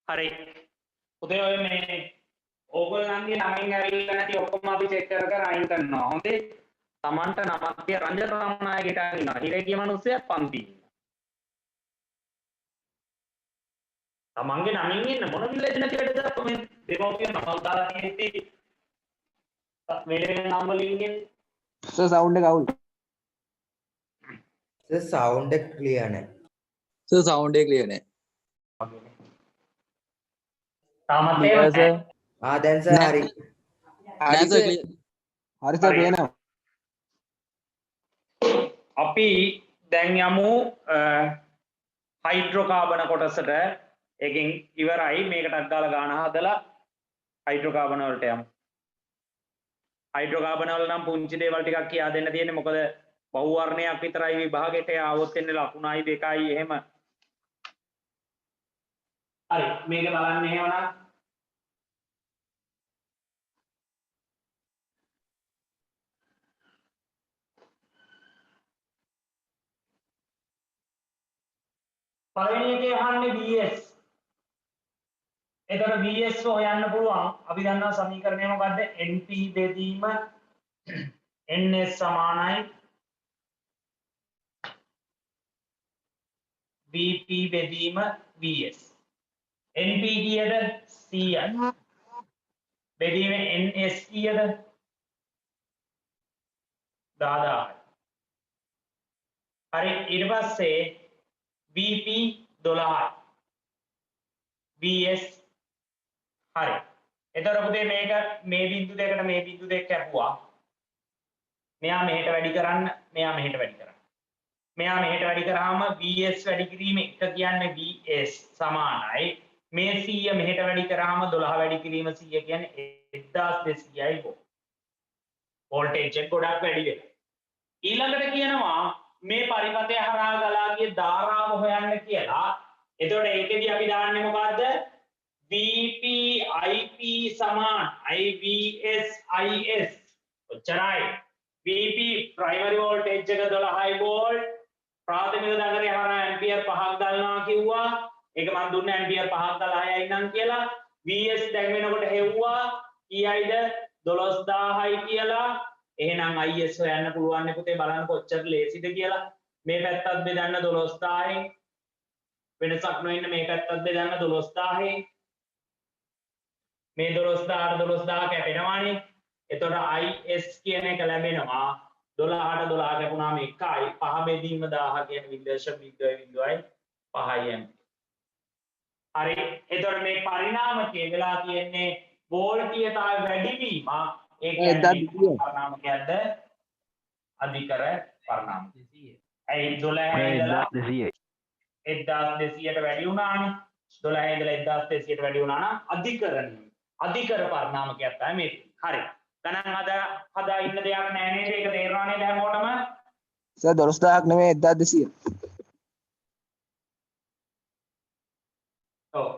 හරි. පුතේ ඔය මේ ඕගොල්ලන්ගේ නමින් ඇවිල්ලා නැති ඔක්කොම අපි චෙක් කර කර අයින් කරනවා. හොඳේ. Tamanට නමක් තිය රංජන රාමනායකට අරිනවා. හිරේ කිය මිනිස්සයා පන්ති. තමන්ගේ නමින් ඉන්න මොන විලේජ් නැති වැඩද මේ දෙමෝපිය නමල් දාලා තියෙද්දි වෙන නම් වලින් ඉන්නේ. සර් සවුන්ඩ් එක අවුල්. සර් සවුන්ඩ් එක ක්ලියර් නැහැ. සර් සවුන්ඩ් එක ක්ලියර් නැහැ. තාමත් Clear, එහෙම sir. දැන් සර් හරි. නෑ සර් clear. හරි සර් පේනවා. අපි දැන් යමු හයිඩ්‍රෝකාබන කොටසට. එකෙන් ඉවරයි. මේකටත් දාලා ගාන හදලා හයිඩ්‍රෝකාබන වලට යමු. හයිඩ්‍රෝකාබන වල නම් පුංචි දේවල් ටිකක් කියා දෙන්න තියෙන්නේ. මොකද බහුවර්ණයක් විතරයි විභාගෙට ආවොත් එන්නේ ලකුණයි 2යි එහෙම. හරි මේක බලන්න එහෙමනම් පළවෙනි එකේ අහන්නේ VS. එතකොට VS හොයන්න පුළුවන්. අපි දන්නවා සමීකරණය මොකද්ද? NP බෙදීම NS සමානයි VP බෙදීම VS. NP කීයද? 100යි. බෙදීම NS කීයද? 10000යි. හරි ඊට පස්සේ VP 12යි. VS හරි. එතකොට පුතේ මේක මේ බිංදු දෙකට මේ බිංදු දෙක කැපුවා. මෙයා මෙහෙට වැඩි කරන්න, මෙයා මෙහෙට වැඩි කරන්න. මෙයා මෙහෙට වැඩි කරාම VS වැඩි කිරීම 1 කියන්නේ VS සමානයි. මේ 100 මෙහෙට වැඩි කරාම 12 වැඩි කිරීම 100 කියන්නේ 1200යි වෝල්ටේජ් එක ගොඩක් වැඩි වෙනවා. ඊළඟට කියනවා මේ පරිපථය හරහා ගලා ගිය ධාරාව හොයන්න කියලා. එතකොට ඒකෙදි අපි දාන්නේ මොකද්ද? VP IP සමාන IVS IS. ඔච්චරයි. VP ප්‍රයිමරි වෝල්ටේජ් එක 12යි වෝල්ට්. ප්‍රාථමික දගරය හරහා ඇම්පියර් 5ක් ගන්නවා කිව්වා. ඒක මම දුන්නේ ඇම්පියර් 5ක් 10යි නම් කියලා. VS දැන් වෙනකොට හෙව්වා කීයයිද? 12000යි කියලා. එහෙනම් IS හොයන්න පුළුවන් නේ පුතේ බලන්න කොච්චර ලේසිද කියලා. මේ පැත්තත් බෙදන්න 12000යි. වෙනසක් නොඉන්න මේ පැත්තත් බෙදන්න 12000යි. මේ 12000ට 12000 කැපෙනවානේ. එතකොට IS කියන එක ලැබෙනවා 12ට 12 කැපුණාම 1යි 5 බෙදීම 1000 කියන්නේ 0.0.5යි ඇම්පියර්. හරි එතකොට මේ පරිණාමකයේ වෙලා තියෙන්නේ වෝල්ටීයතාවය වැඩිවීම. ඒ කියන්නේ පරිණාමකයක්ද අධිකර පරිණාමකය. ඇයි 12 ඉඳලා 1200ට වැඩි වුණානේ. 12 ඉඳලා 1200ට වැඩි වුණා නම් අධිකර පරිණාමකයක් තමයි මේ. හරි. ගණන් හදා ඉන්න දෙයක් නෑ නේද? ඒක තේරෙනවා නේද හැමෝටම? සර් 12000ක් නෙමෙයි 1200. ඔව්.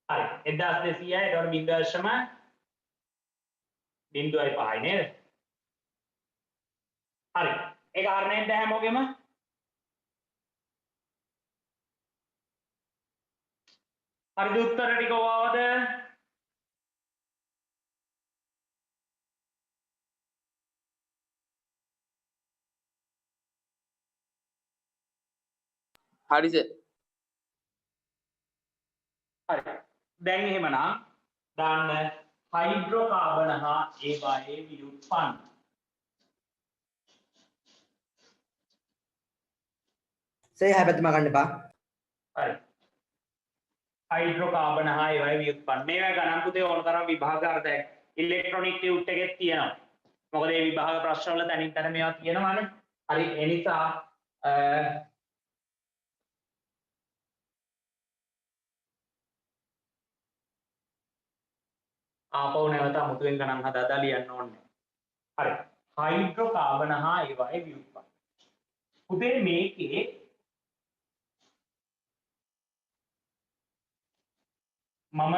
හරි 1200යි ඒතකොට 0.05යි නේද? හරි. ඒක හරියද හැමෝගෙම? හරිද උත්තර ටික ඕවද? හරි සර්. හරි. දැන් එහෙමනම් දාන්න හයිඩ්‍රෝකාබන හා ඒවායේ ව්‍යුත්පන්න. සර් හැබැයි මගන්න එපා. හරි. හයිඩ්‍රෝකාබන හා ඒවායේ ව්‍යුත්පන්න. මේවා ගණන් පුතේ ඕන තරම් විභාග අර්ථ ඉලෙක්ට්‍රොනික ටියුට් එකේ තියෙනවා. මොකද මේ විභාග ප්‍රශ්න වල තනින් තන මේවා තියෙනවානේ. හරි ඒ නිසා ආපහු නැවත අමුතුවෙන් ගණන් හදාලා ලියන්න ඕනේ. හරි. හයිඩ්‍රෝකාබන හා ඒවායේ ව්‍යුත්පන්න. පුතේ මේකේ මම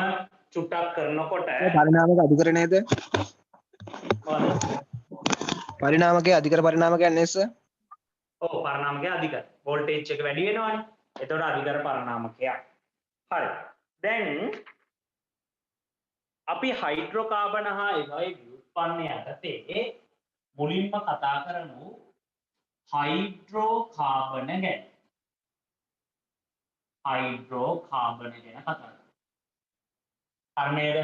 චුට්ටක් කරනකොට පරිණාමක අධිකර නේද? පරිණාමකයේ අධිකර පරිණාමකයක් නේද සර්? ඔව් පරිණාමකයේ අධිකර. වෝල්ටේජ් එක වැඩි වෙනවනේ. එතකොට අධිකර පරිණාමකයක්. හරි. දැන් අපි හයිඩ්‍රෝකාබන හා ඒවායේ ව්‍යුත්පන්න යටතේ මුලින්ම කතා කරමු හයිඩ්‍රෝකාබන ගැන. හයිඩ්‍රෝකාබන ගැන කතා කරමු. අරනේද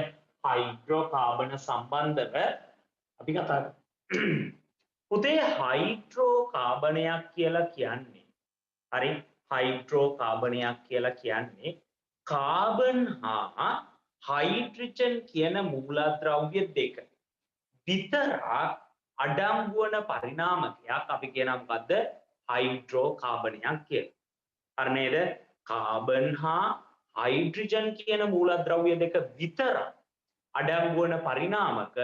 හයිඩ්‍රෝකාබන සම්බන්ධව අපි කතා කරමු. පුතේ හයිඩ්‍රෝකාබනයක් කියලා කියන්නේ හරි හයිඩ්‍රෝකාබනයක් කියලා කියන්නේ කාබන් හා හයිඩ්‍රජන් කියන මූලද්‍රව්‍ය දෙක විතරක් අඩංගු වන පරිණාමකයක් අපි කියනවා මොකද්ද හයිඩ්‍රෝකාබනයක් කියලා. හරි නේද? කාබන් හා හයිඩ්‍රජන් කියන මූලද්‍රව්‍ය දෙක විතරක් අඩංගු වන පරිණාමක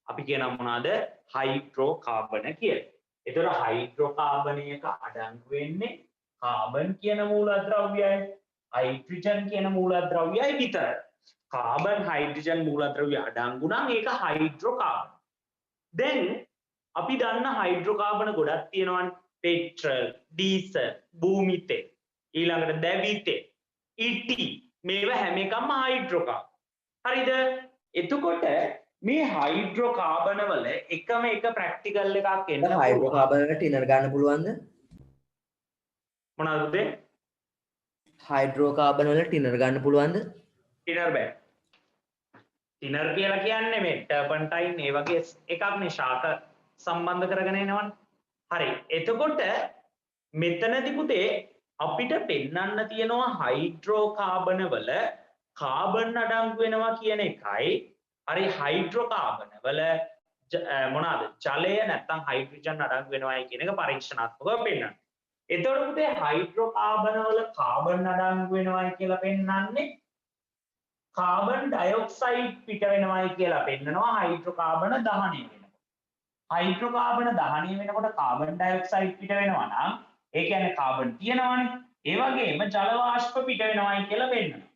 අපි කියනවා මොනවාද හයිඩ්‍රෝකාබන කියලා. ඒතර හයිඩ්‍රෝකාබනයක අඩංගු වෙන්නේ කාබන් කියන මූලද්‍රව්‍යයයි හයිඩ්‍රජන් කියන මූලද්‍රව්‍යයයි විතරයි. කාබන් හයිඩ්‍රජන් මූලද්‍රව්‍ය අඩංගු නම් ඒක හයිඩ්‍රෝකාබන. දැන් අපි දන්න හයිඩ්‍රෝකාබන ගොඩක් තියෙනවානේ. පෙට්‍රල්, ඩීසල්, භූමි තෙල්, ඊළඟට දැවි තෙල්, ඉටි මේවා හැම එකම හයිඩ්‍රෝකාබන. හරිද? එතකොට මේ හයිඩ්‍රෝකාබන වල එකම එක ප්‍රැක්ටිකල් එකක් එන්න හයිඩ්‍රෝකාබන් වල ටිනර් ගන්න පුළුවන්ද? මොනවද උදේ? හයිඩ්‍රෝකාබන් වල ටිනර් ගන්න පුළුවන්ද? ටිනර් බෑ. ටිනර් කියලා කියන්නේ මේ ටර්පන්ටයින් ඒ වගේ එකක් නේ ශාක සම්බන්ධ කරගෙන එනවනේ. හරි. එතකොට මෙතනදී පුතේ අපිට පෙන්වන්න තියෙනවා හයිඩ්‍රෝකාබන වල කාබන් අඩංගු වෙනවා කියන එකයි. හරි හයිඩ්‍රෝකාබන වල මොනවාද? ජලය නැත්නම් හයිඩ්‍රජන් අඩංගු වෙනවායි කියන එක පරීක්ෂණාත්මකව පෙන්වන්න. එතකොට පුතේ හයිඩ්‍රෝකාබන වල කාබන් අඩංගු වෙනවායි කියලා පෙන්වන්නේ කාබන් ඩයොක්සයිඩ් පිට වෙනවායි කියලා පෙන්නනවා හයිඩ්‍රෝකාබන දහනය වෙනකොට. හයිඩ්‍රෝකාබන දහනය වෙනකොට කාබන් ඩයොක්සයිඩ් පිට වෙනවා නම් ඒ කියන්නේ කාබන් තියෙනවානේ. ඒ වගේම ජල වාෂ්ප පිට වෙනවායි කියලා පෙන්නනවා.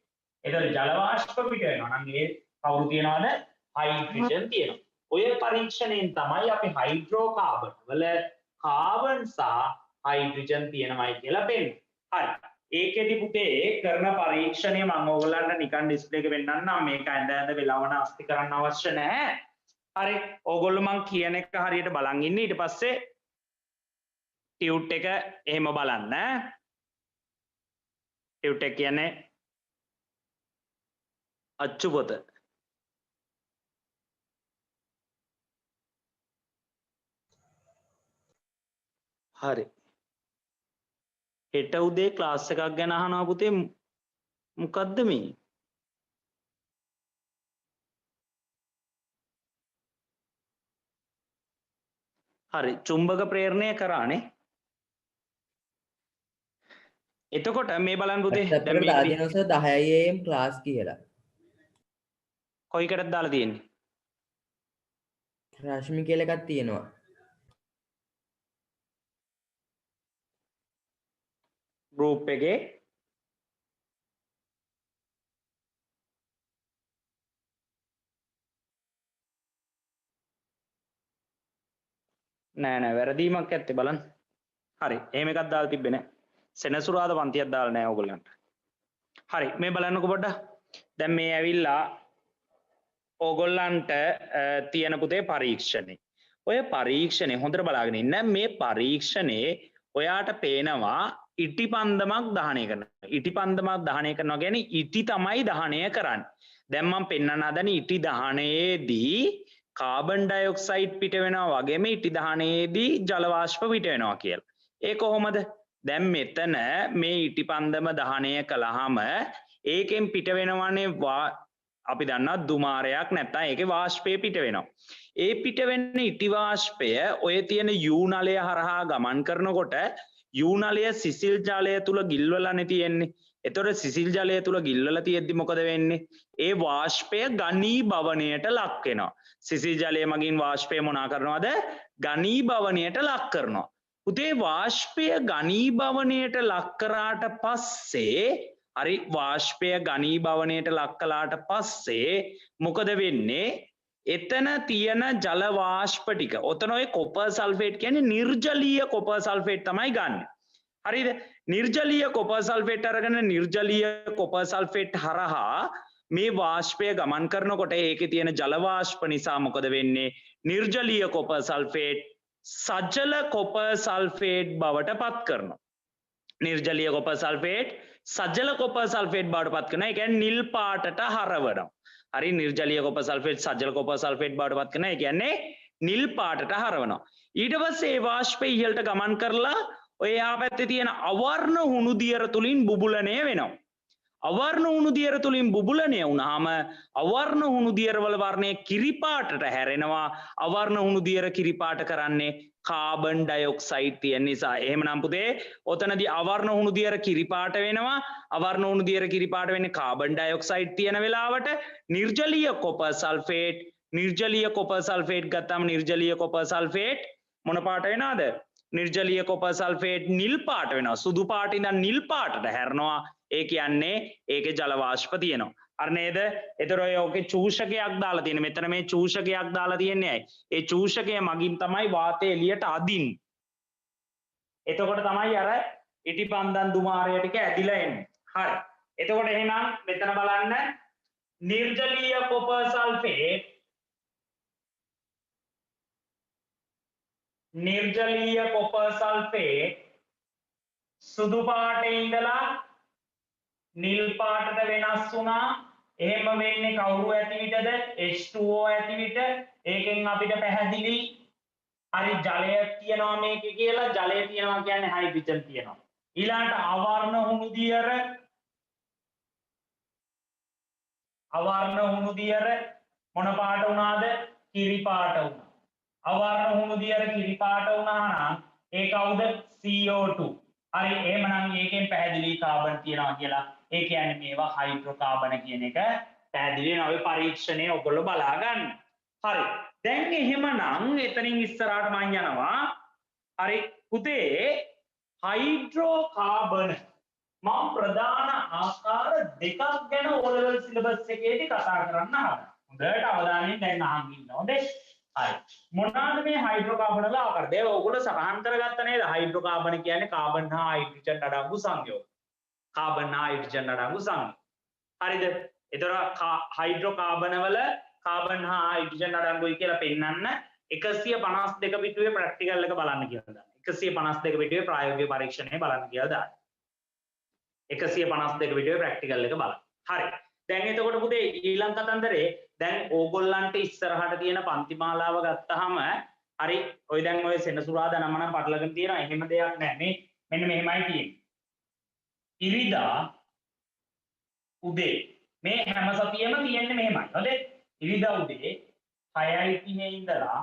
ඒතකොට ජල වාෂ්ප පිට වෙනවා නම් ඒ කවුරු තියනවද? හයිඩ්‍රජන් තියෙනවා. ඔය පරීක්ෂණයෙන් තමයි අපි හයිඩ්‍රෝකාබන වල කාබන් සහ හයිඩ්‍රජන් තියෙනවායි කියලා පෙන්නන්නේ. හරි. ඒකෙදි පුතේ කරන පරීක්ෂණය මම ඕගොල්ලන්ට නිකන් ඩිස්ප්ලේ එක පෙන්නන්නම්. මේක ඇඳ වෙලවන අස්ති කරන්න අවශ්‍ය නැහැ. හරි. ඕගොල්ලෝ මං කියන එක හරියට බලන් ඉන්න. ඊට පස්සේ ටියුට් එක එහෙම බලන්න. ටියුට් එක කියන්නේ අච්චු පොත. හරි. හෙට උදේ ක්ලාස් එකක් ගැන අහනවා පුතේ මොකද්ද මේ? හරි චුම්බක ප්‍රේරණය කරානේ. එතකොට මේ බලන්න පුතේ දැන් මේ දාගෙන සර් 10 am ක්ලාස් කියලා. කොයි එකටද දාලා තියෙන්නේ? රශ්මි කියලා එකක් තියෙනවා. ගෲප් එකේ නෑ වැරදීමක් ඇත්තේ බලන්න. හරි එහෙම එකක් දාලා තිබ්බේ නෑ. සෙනසුරාදා පන්තියක් දාලා නෑ ඕගොල්ලන්ට. හරි මේ බලන්නකෝ පොඩ්ඩක්. දැන් මේ ඇවිල්ලා ඕගොල්ලන්ට තියෙන පුතේ පරීක්ෂණේ. ඔය පරීක්ෂණේ හොඳට බලාගෙන ඉන්න. මේ පරීක්ෂණේ ඔයාට පේනවා ඉටි පන්දමක් දහනය කරනවා. ඉටි පන්දමක් දහනය කරනවා කියන්නේ ඉටි තමයි දහනය කරන්නේ. දැන් මම පෙන්වන්න හදන්නේ ඉටි දහනයේදී කාබන් ඩයොක්සයිඩ් පිට වෙනවා වගේම ඉටි දහනයේදී ජල වාෂ්ප පිට වෙනවා කියලා. ඒ කොහොමද? දැන් මෙතන මේ ඉටි පන්දම දහනය කළාම ඒකෙන් පිට වෙනවනේ අපි දන්නා දුමාරයක් නැත්නම් ඒකේ වාෂ්පය පිට වෙනවා. ඒ පිට වෙන ඉටි වාෂ්පය ඔය තියෙන U නලය හරහා ගමන් කරනකොට U නලය සිසිල් ජලය තුල ගිල්වලානේ තියෙන්නේ. එතකොට සිසිල් ජලය තුල ගිල්වලා තියෙද්දි මොකද වෙන්නේ? ඒ වාෂ්පය ඝනීභවණයට ලක් වෙනවා. සිසිල් ජලය මගින් වාෂ්පය මොනා කරනවද? ඝනීභවණයට ලක් කරනවා. පුතේ වාෂ්පය ඝනීභවණයට ලක් කරාට පස්සේ හරි වාෂ්පය ඝනීභවණයට ලක් කළාට පස්සේ මොකද වෙන්නේ? එතන තියෙන ජල වාෂ්ප ටික ඔතන ඔය කොපර් සල්ෆේට් කියන්නේ නිර්ජලීය කොපර් සල්ෆේට් තමයි ගන්න. හරිද? නිර්ජලීය කොපර් සල්ෆේට් අරගෙන නිර්ජලීය කොපර් සල්ෆේට් හරහා මේ වාෂ්පය ගමන් කරනකොට ඒකේ තියෙන ජල වාෂ්ප නිසා මොකද වෙන්නේ? නිර්ජලීය කොපර් සල්ෆේට් සජල කොපර් සල්ෆේට් බවට පත් කරනවා. නිර්ජලීය කොපර් සල්ෆේට් සජල කොපර් සල්ෆේට් බවට පත් කරනවා. ඒ කියන්නේ නිල් පාටට හරවනවා. හරි නිර්ජලීය කොපර් සල්ෆේට් සජල කොපර් සල්ෆේට් බවට පත් කරනවා. ඒ කියන්නේ නිල් පාටට හරවනවා. ඊට පස්සේ ඒ වාෂ්පය ඉහළට ගමන් කරලා ඔය එහා පැත්තේ තියෙන අවර්ණ හුණු දියර තුලින් බුබුලණය වෙනවා. අවර්ණ හුණු දියර තුලින් බුබුලණය වුණාම අවර්ණ හුණු දියර වල වර්ණය කිරිපාටට හැරෙනවා. අවර්ණ හුණු දියර කිරිපාට කරන්නේ කාබන් ඩයොක්සයිඩ් තියෙන නිසා. එහෙමනම් පුතේ ඔතනදී අවර්ණ හුණු දියර කිරිපාට වෙනවා. අවර්ණ හුණු දියර කිරිපාට වෙන්නේ කාබන් ඩයොක්සයිඩ් තියෙන වෙලාවට. නිර්ජලීය කොපර් සල්ෆේට් ගත්තාම නිර්ජලීය කොපර් සල්ෆේට් මොන පාට වෙනවද? නිර්ජලීය කොපර් සල්ෆේට් නිල් පාට වෙනවා. සුදු පාට ඉඳන් නිල් පාටට හැරෙනවා. ඒ කියන්නේ ඒකේ ජල වාෂ්ප තියෙනවා. හරි නේද? ඒතර ඔය ඔකේ චූෂකයක් දාලා තියෙන. මෙතන මේ චූෂකයක් දාලා තියන්නේ ඇයි? ඒ චූෂකය මගින් තමයි වාතය එළියට අදින්නේ. එතකොට තමයි අර ඉටිපන්දන් දුමාරය ටික ඇදිලා එන්නේ. හරි. එතකොට එහෙනම් මෙතන බලන්න නිර්ජලීය කොපර් සල්ෆේට් සුදු පාටේ ඉඳලා නිල් පාටට වෙනස් වුණා. එහෙම වෙන්නේ කවුරු ඇති විටද? H2O ඇති විට. ඒකෙන් අපිට පැහැදිලි හරි ජලය තියෙනවා මේකේ කියලා. ජලය තියෙනවා කියන්නේ හයිඩ්‍රජන් තියෙනවා. ඊළඟට අවර්ණ හුණු දියර මොන පාට වුණාද? කිරි පාට වුණා. අවර්ණ හුණු දියර කිරි පාට වුණා නම් ඒ කවුද? CO2. හරි එහෙමනම් ඒකෙන් පැහැදිලි කාබන් තියනවා කියලා. ඒ කියන්නේ මේවා හයිඩ්‍රෝකාබන කියන එක පැහැදිලි වෙනවා. ඔය පරීක්ෂණය ඔයගොල්ලෝ බලා ගන්න. හරි. දැන් එහෙමනම් එතනින් ඉස්සරහට මම යනවා. හරි පුතේ හයිඩ්‍රෝකාබන මම ප්‍රධාන ආකාර දෙකක් ගැන O level syllabus එකේදී කතා කරන්න හදනවා. හොඳට අවධානයෙන් දැන් අහන් ඉන්න ඕනේ. හරි. මොනවාද මේ හයිඩ්‍රෝකාබන වල ආකාර? ඒක ඔයගොල්ලෝ සටහන් කරගත්ත නේද? හයිඩ්‍රෝකාබන කියන්නේ කාබන් හා හයිඩ්‍රජන් අඩංගු සංයෝග. කාබන් හා හයිඩ්‍රජන් අඩංගු සංයෝග. හරිද? ඒතර හයිඩ්‍රෝකාබන වල කාබන් හා හයිඩ්‍රජන් අඩංගුයි කියලා පෙන්නන්න 152 පිටුවේ ප්‍රැක්ටිකල් එක බලන්න කියලා දාන්න. 152 පිටුවේ ප්‍රායෝගික පරීක්ෂණය බලන්න කියලා දාන්න. 152 පිටුවේ ප්‍රැක්ටිකල් එක බලන්න. හරි. දැන් එතකොට පුතේ ඊළඟ කතන්දරේ දැන් ඕගොල්ලන්ට ඉස්සරහට තියෙන පන්ති මාලාව ගත්තාම හරි ඔය දැන් ඔය සෙනසුරාදා නම නම් පටලගෙන තියෙනවා. එහෙම දෙයක් නැහැ. මේ මෙන්න මෙහෙමයි තියෙන්නේ. ඉරිදා උදේ මේ හැම සතියෙම තියෙන්නේ මෙහෙමයි. හරිද? ඉරිදා උදේ 6:30 ඉඳලා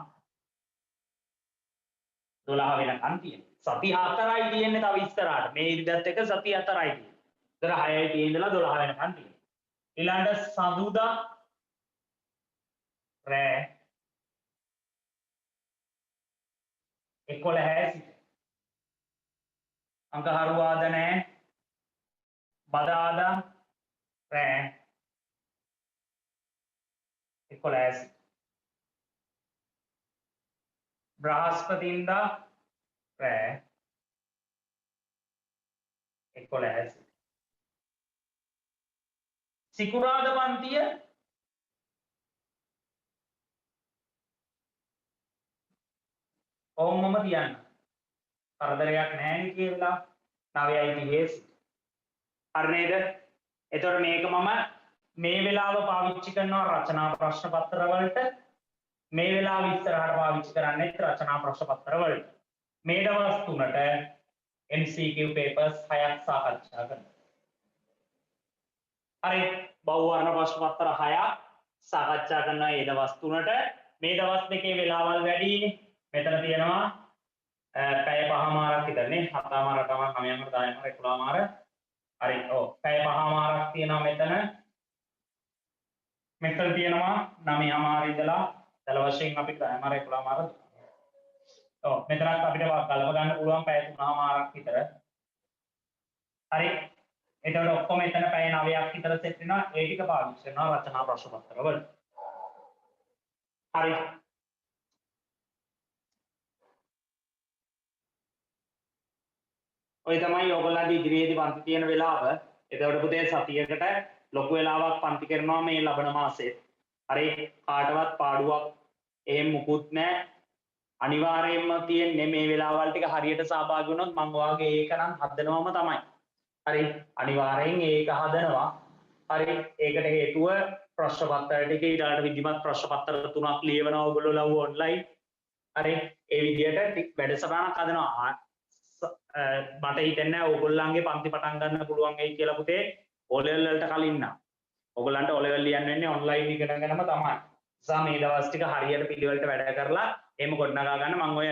12 වෙනකන් තියෙනවා. සති 4යි තියෙන්නේ තව ඉස්සරහට. මේ ඉරිදත් එක සති 4යි තියෙන්නේ. ඒතර 6:30 ඉඳලා 12 වෙනකන් තියෙනවා. ඊළඟ සඳුදා රෑ 11 සිට අඟහරුවාද නැහැ බදාදා රෑ 11 සිට බ්‍රහස්පතින්දා රෑ 11 සිට සිකුරාද පන්තිය ඔවුන්ම තියන්න. කරදරයක් නැහැ කියලා 9:30 හරි නේද? එතකොට මේක මම මේ වෙලාව පාවිච්චි කරනවා රචනා ප්‍රශ්න පත්‍ර වලට. මේ වෙලාව ඉස්සරහට පාවිච්චි කරන්නේ රචනා ප්‍රශ්න පත්‍ර වලට. මේ දවස් තුනට MCQ papers 6ක් සාකච්ඡා කරනවා. හරි බහුවර්ණ ප්‍රශ්න පත්‍ර 6ක් සාකච්ඡා කරනවා මේ දවස් තුනට. මේ දවස් දෙකේ වෙලාවල් වැඩිනේ. මෙතන තියෙනවා පැය 5මාරක් විතරනේ. 7මාරක් තමයි 9මාර 10මාර 11මාර. හරි ඔව් පැය 5මාරක් තියෙනවා මෙතන. මෙතන තියෙනවා 9මාර ඉඳලා දල වශයෙන් අපිට 10මාර 11මාර. ඔව් මෙතනත් අපිට ගලප ගන්න පුළුවන් පැය 3මාරක් විතර. හරි එතකොට ඔක්කොම එතන පැය 9ක් විතර සෙට් වෙනවා. ඒ ටික පාවිච්චි කරනවා රචනා ප්‍රශ්න පත්‍ර වල. හරි ඔය තමයි ඔයගොල්ලන්ගේ ඉදිරියේදී පන්ති තියෙන වෙලාව. එතකොට පුතේ සතියකට ලොකු වෙලාවක් පන්ති කරනවා මේ ලබන මාසයේ. හරි කාටවත් පාඩුවක් එහෙම මුකුත් නැහැ. අනිවාර්යයෙන්ම තියෙන්නේ මේ වෙලාවල් ටික හරියට සහභාගී වුණොත් මම ඔයාගේ ඒක නම් හදනවම තමයි. හරි අනිවාර්යෙන් ඒක හදනවා. හරි ඒකට හේතුව ප්‍රශ්න පත්‍ර ටික ඊළඟට විධිමත් ප්‍රශ්න පත්‍ර 3ක් ලියවනවා ඔයගොල්ලෝ ලව් ඔන්ලයින්. හරි ඒ විදිහට වැඩසටහනක් හදනවා. මට හිතෙන්නේ ඕගොල්ලන්ගේ පන්ති පටන් ගන්න පුළුවන් වෙයි කියලා පුතේ O level වලට කලින් නම්. ඕගොල්ලන්ට O level ලියන්න වෙන්නේ ඔන්ලයින් ඉගෙනගෙනම තමයි. නිසා මේ දවස් ටික හරියට පිළිවෙලට වැඩ කරලා එහෙම ගොඩනගා ගන්න. මම ඔය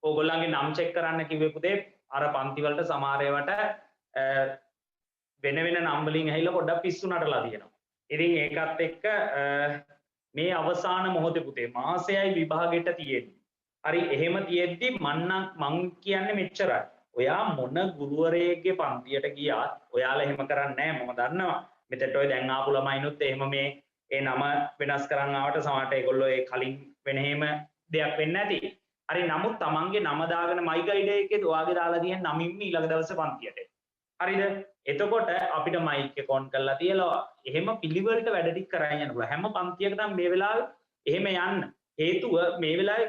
ඕගොල්ලන්ගේ නම් චෙක් කරන්න කිව්වේ පුතේ අර පන්ති වලට සමහර ඒවාට වෙන නම් වලින් ඇහිලා පොඩ්ඩක් පිස්සු නටලා තියෙනවා. ඉතින් ඒකත් එක්ක මේ අවසාන මොහොතේ පුතේ මාසයයි විභාගෙට තියෙන්නේ. හරි එහෙම තියෙද්දි මං කියන්නේ මෙච්චරයි. ඔයා මොන ගුරුවරයෙක්ගේ පන්තියට ගියාත් ඔයාලා එහෙම කරන්නේ නැහැ. මම දන්නවා. මෙතෙට ඔය දැන් ආපු ළමයිනුත් එහෙම මේ ඒ නම වෙනස් කරන් ආවට සමහරට ඒගොල්ලෝ ඒ කලින් වෙන එහෙම දෙයක් වෙන්නේ නැති. හරි නමුත් තමන්ගේ නම දාගෙන මයි ගයිඩ් එකේ ඔයාගේ දාලා තියෙන නමින්ම ඊළඟ දවසේ පන්තියට. හරිද? එතකොට අපිට මයික් එක ඔන් කරලා තියලා එහෙම පිළිවෙලට වැඩ ටික කරගෙන යන්න පුළුවන්. හැම පන්තියකටම මේ වෙලාවේ එහෙම යන්න. හේතුව මේ වෙලාවේ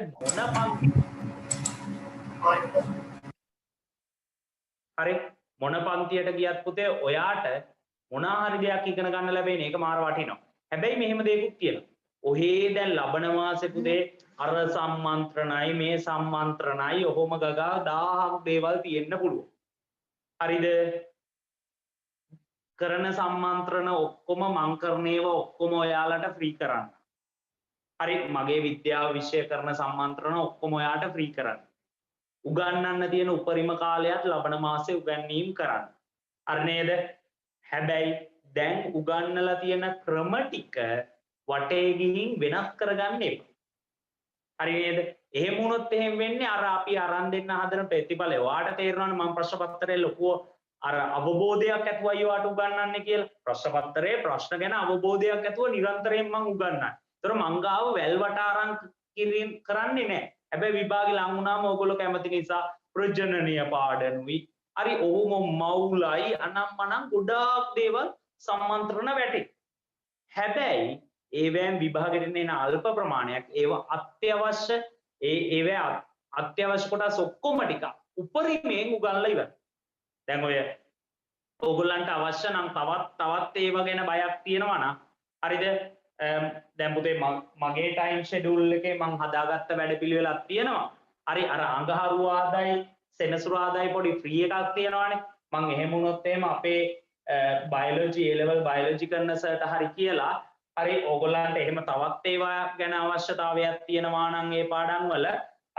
මොන පන්තියට ගියත් පුතේ ඔයාට මොනවා හරි දෙයක් ඉගෙන ගන්න ලැබෙන එක මාර වටිනවා. හැබැයි මෙහෙම දෙයක්ත් තියෙනවා. ඔහේ දැන් ලබන මාසේ පුතේ අර සම්මන්ත්‍රණයි මේ සම්මන්ත්‍රණයි ඔහොම ගගා 1000ක් දේවල් තියෙන්න පුළුවන්. හරිද? කරන සම්මන්ත්‍රණ ඔක්කොම මං කරන ඒවා ඔක්කොම ඔයාලට ෆ්‍රී කරන්න. හරි මගේ විද්‍යාව විෂය කරන සම්මන්ත්‍රණ ඔක්කොම ඔයාට ෆ්‍රී කරන්න. උගන්වන්න තියෙන උපරිම කාලයත් ලබන මාසේ උගන්වීම් කරන්න. හරි නේද? හැබැයි දැන් උගන්වලා තියෙන ක්‍රම ටික වටේ ගිහින් වෙනස් කරගන්න එපා. හරි නේද? එහෙම වුණොත් එහෙම වෙන්නේ අර අපි අරන් දෙන්න හදන ප්‍රතිඵලය. ඔයාට තේරෙනවනේ මම ප්‍රශ්න පත්‍රයේ ලොකු අර අවබෝධයක් ඇතුවයි ඔයාට උගන්වන්නේ කියලා. ප්‍රශ්න පත්‍රයේ ප්‍රශ්න ගැන අවබෝධයක් ඇතුව නිරන්තරයෙන් මම උගන්වන්නේ. ඒතර මං ගාව වැල්වට අරන් කරන්නේ නැහැ. හැබැයි විභාගෙ ලඟ වුණාම ඕගොල්ලෝ කැමති නිසා ප්‍රජනනීය පාඩනුයි හරි ඔහොම මවුලයි අනම්මනම් ගොඩාක් දේවල් සම්මන්ත්‍රණ වැටේ. හැබැයි ඒවැන් විභාගෙට එන අල්ප ප්‍රමාණයක් ඒවා අත්‍යවශ්‍ය ඒවා අත්‍යවශ්‍ය කොටස් ඔක්කොම ටික උපරිමයෙන් උගන්ලා ඉවරයි. දැන් ඔය ඕගොල්ලන්ට අවශ්‍ය නම් තවත් ඒවා ගැන බයක් තියෙනවා නම් හරිද? දැන් පුතේ මගේ ටයිම් ෂෙඩියුල් එකේ මම හදාගත්ත වැඩපිළිවෙලක් තියෙනවා. හරි අර අඟහරුවාදයි සෙනසුරාදායි පොඩි ෆ්‍රී එකක් තියෙනවානේ. මම එහෙම වුණොත් එහෙම අපේ බයොලොජි A level බයොලොජි කරන සර්ට හරි කියලා හරි ඕගොල්ලන්ට එහෙම තවත් ඒවා ගැන අවශ්‍යතාවයක් තියෙනවා නම් ඒ පාඩම් වල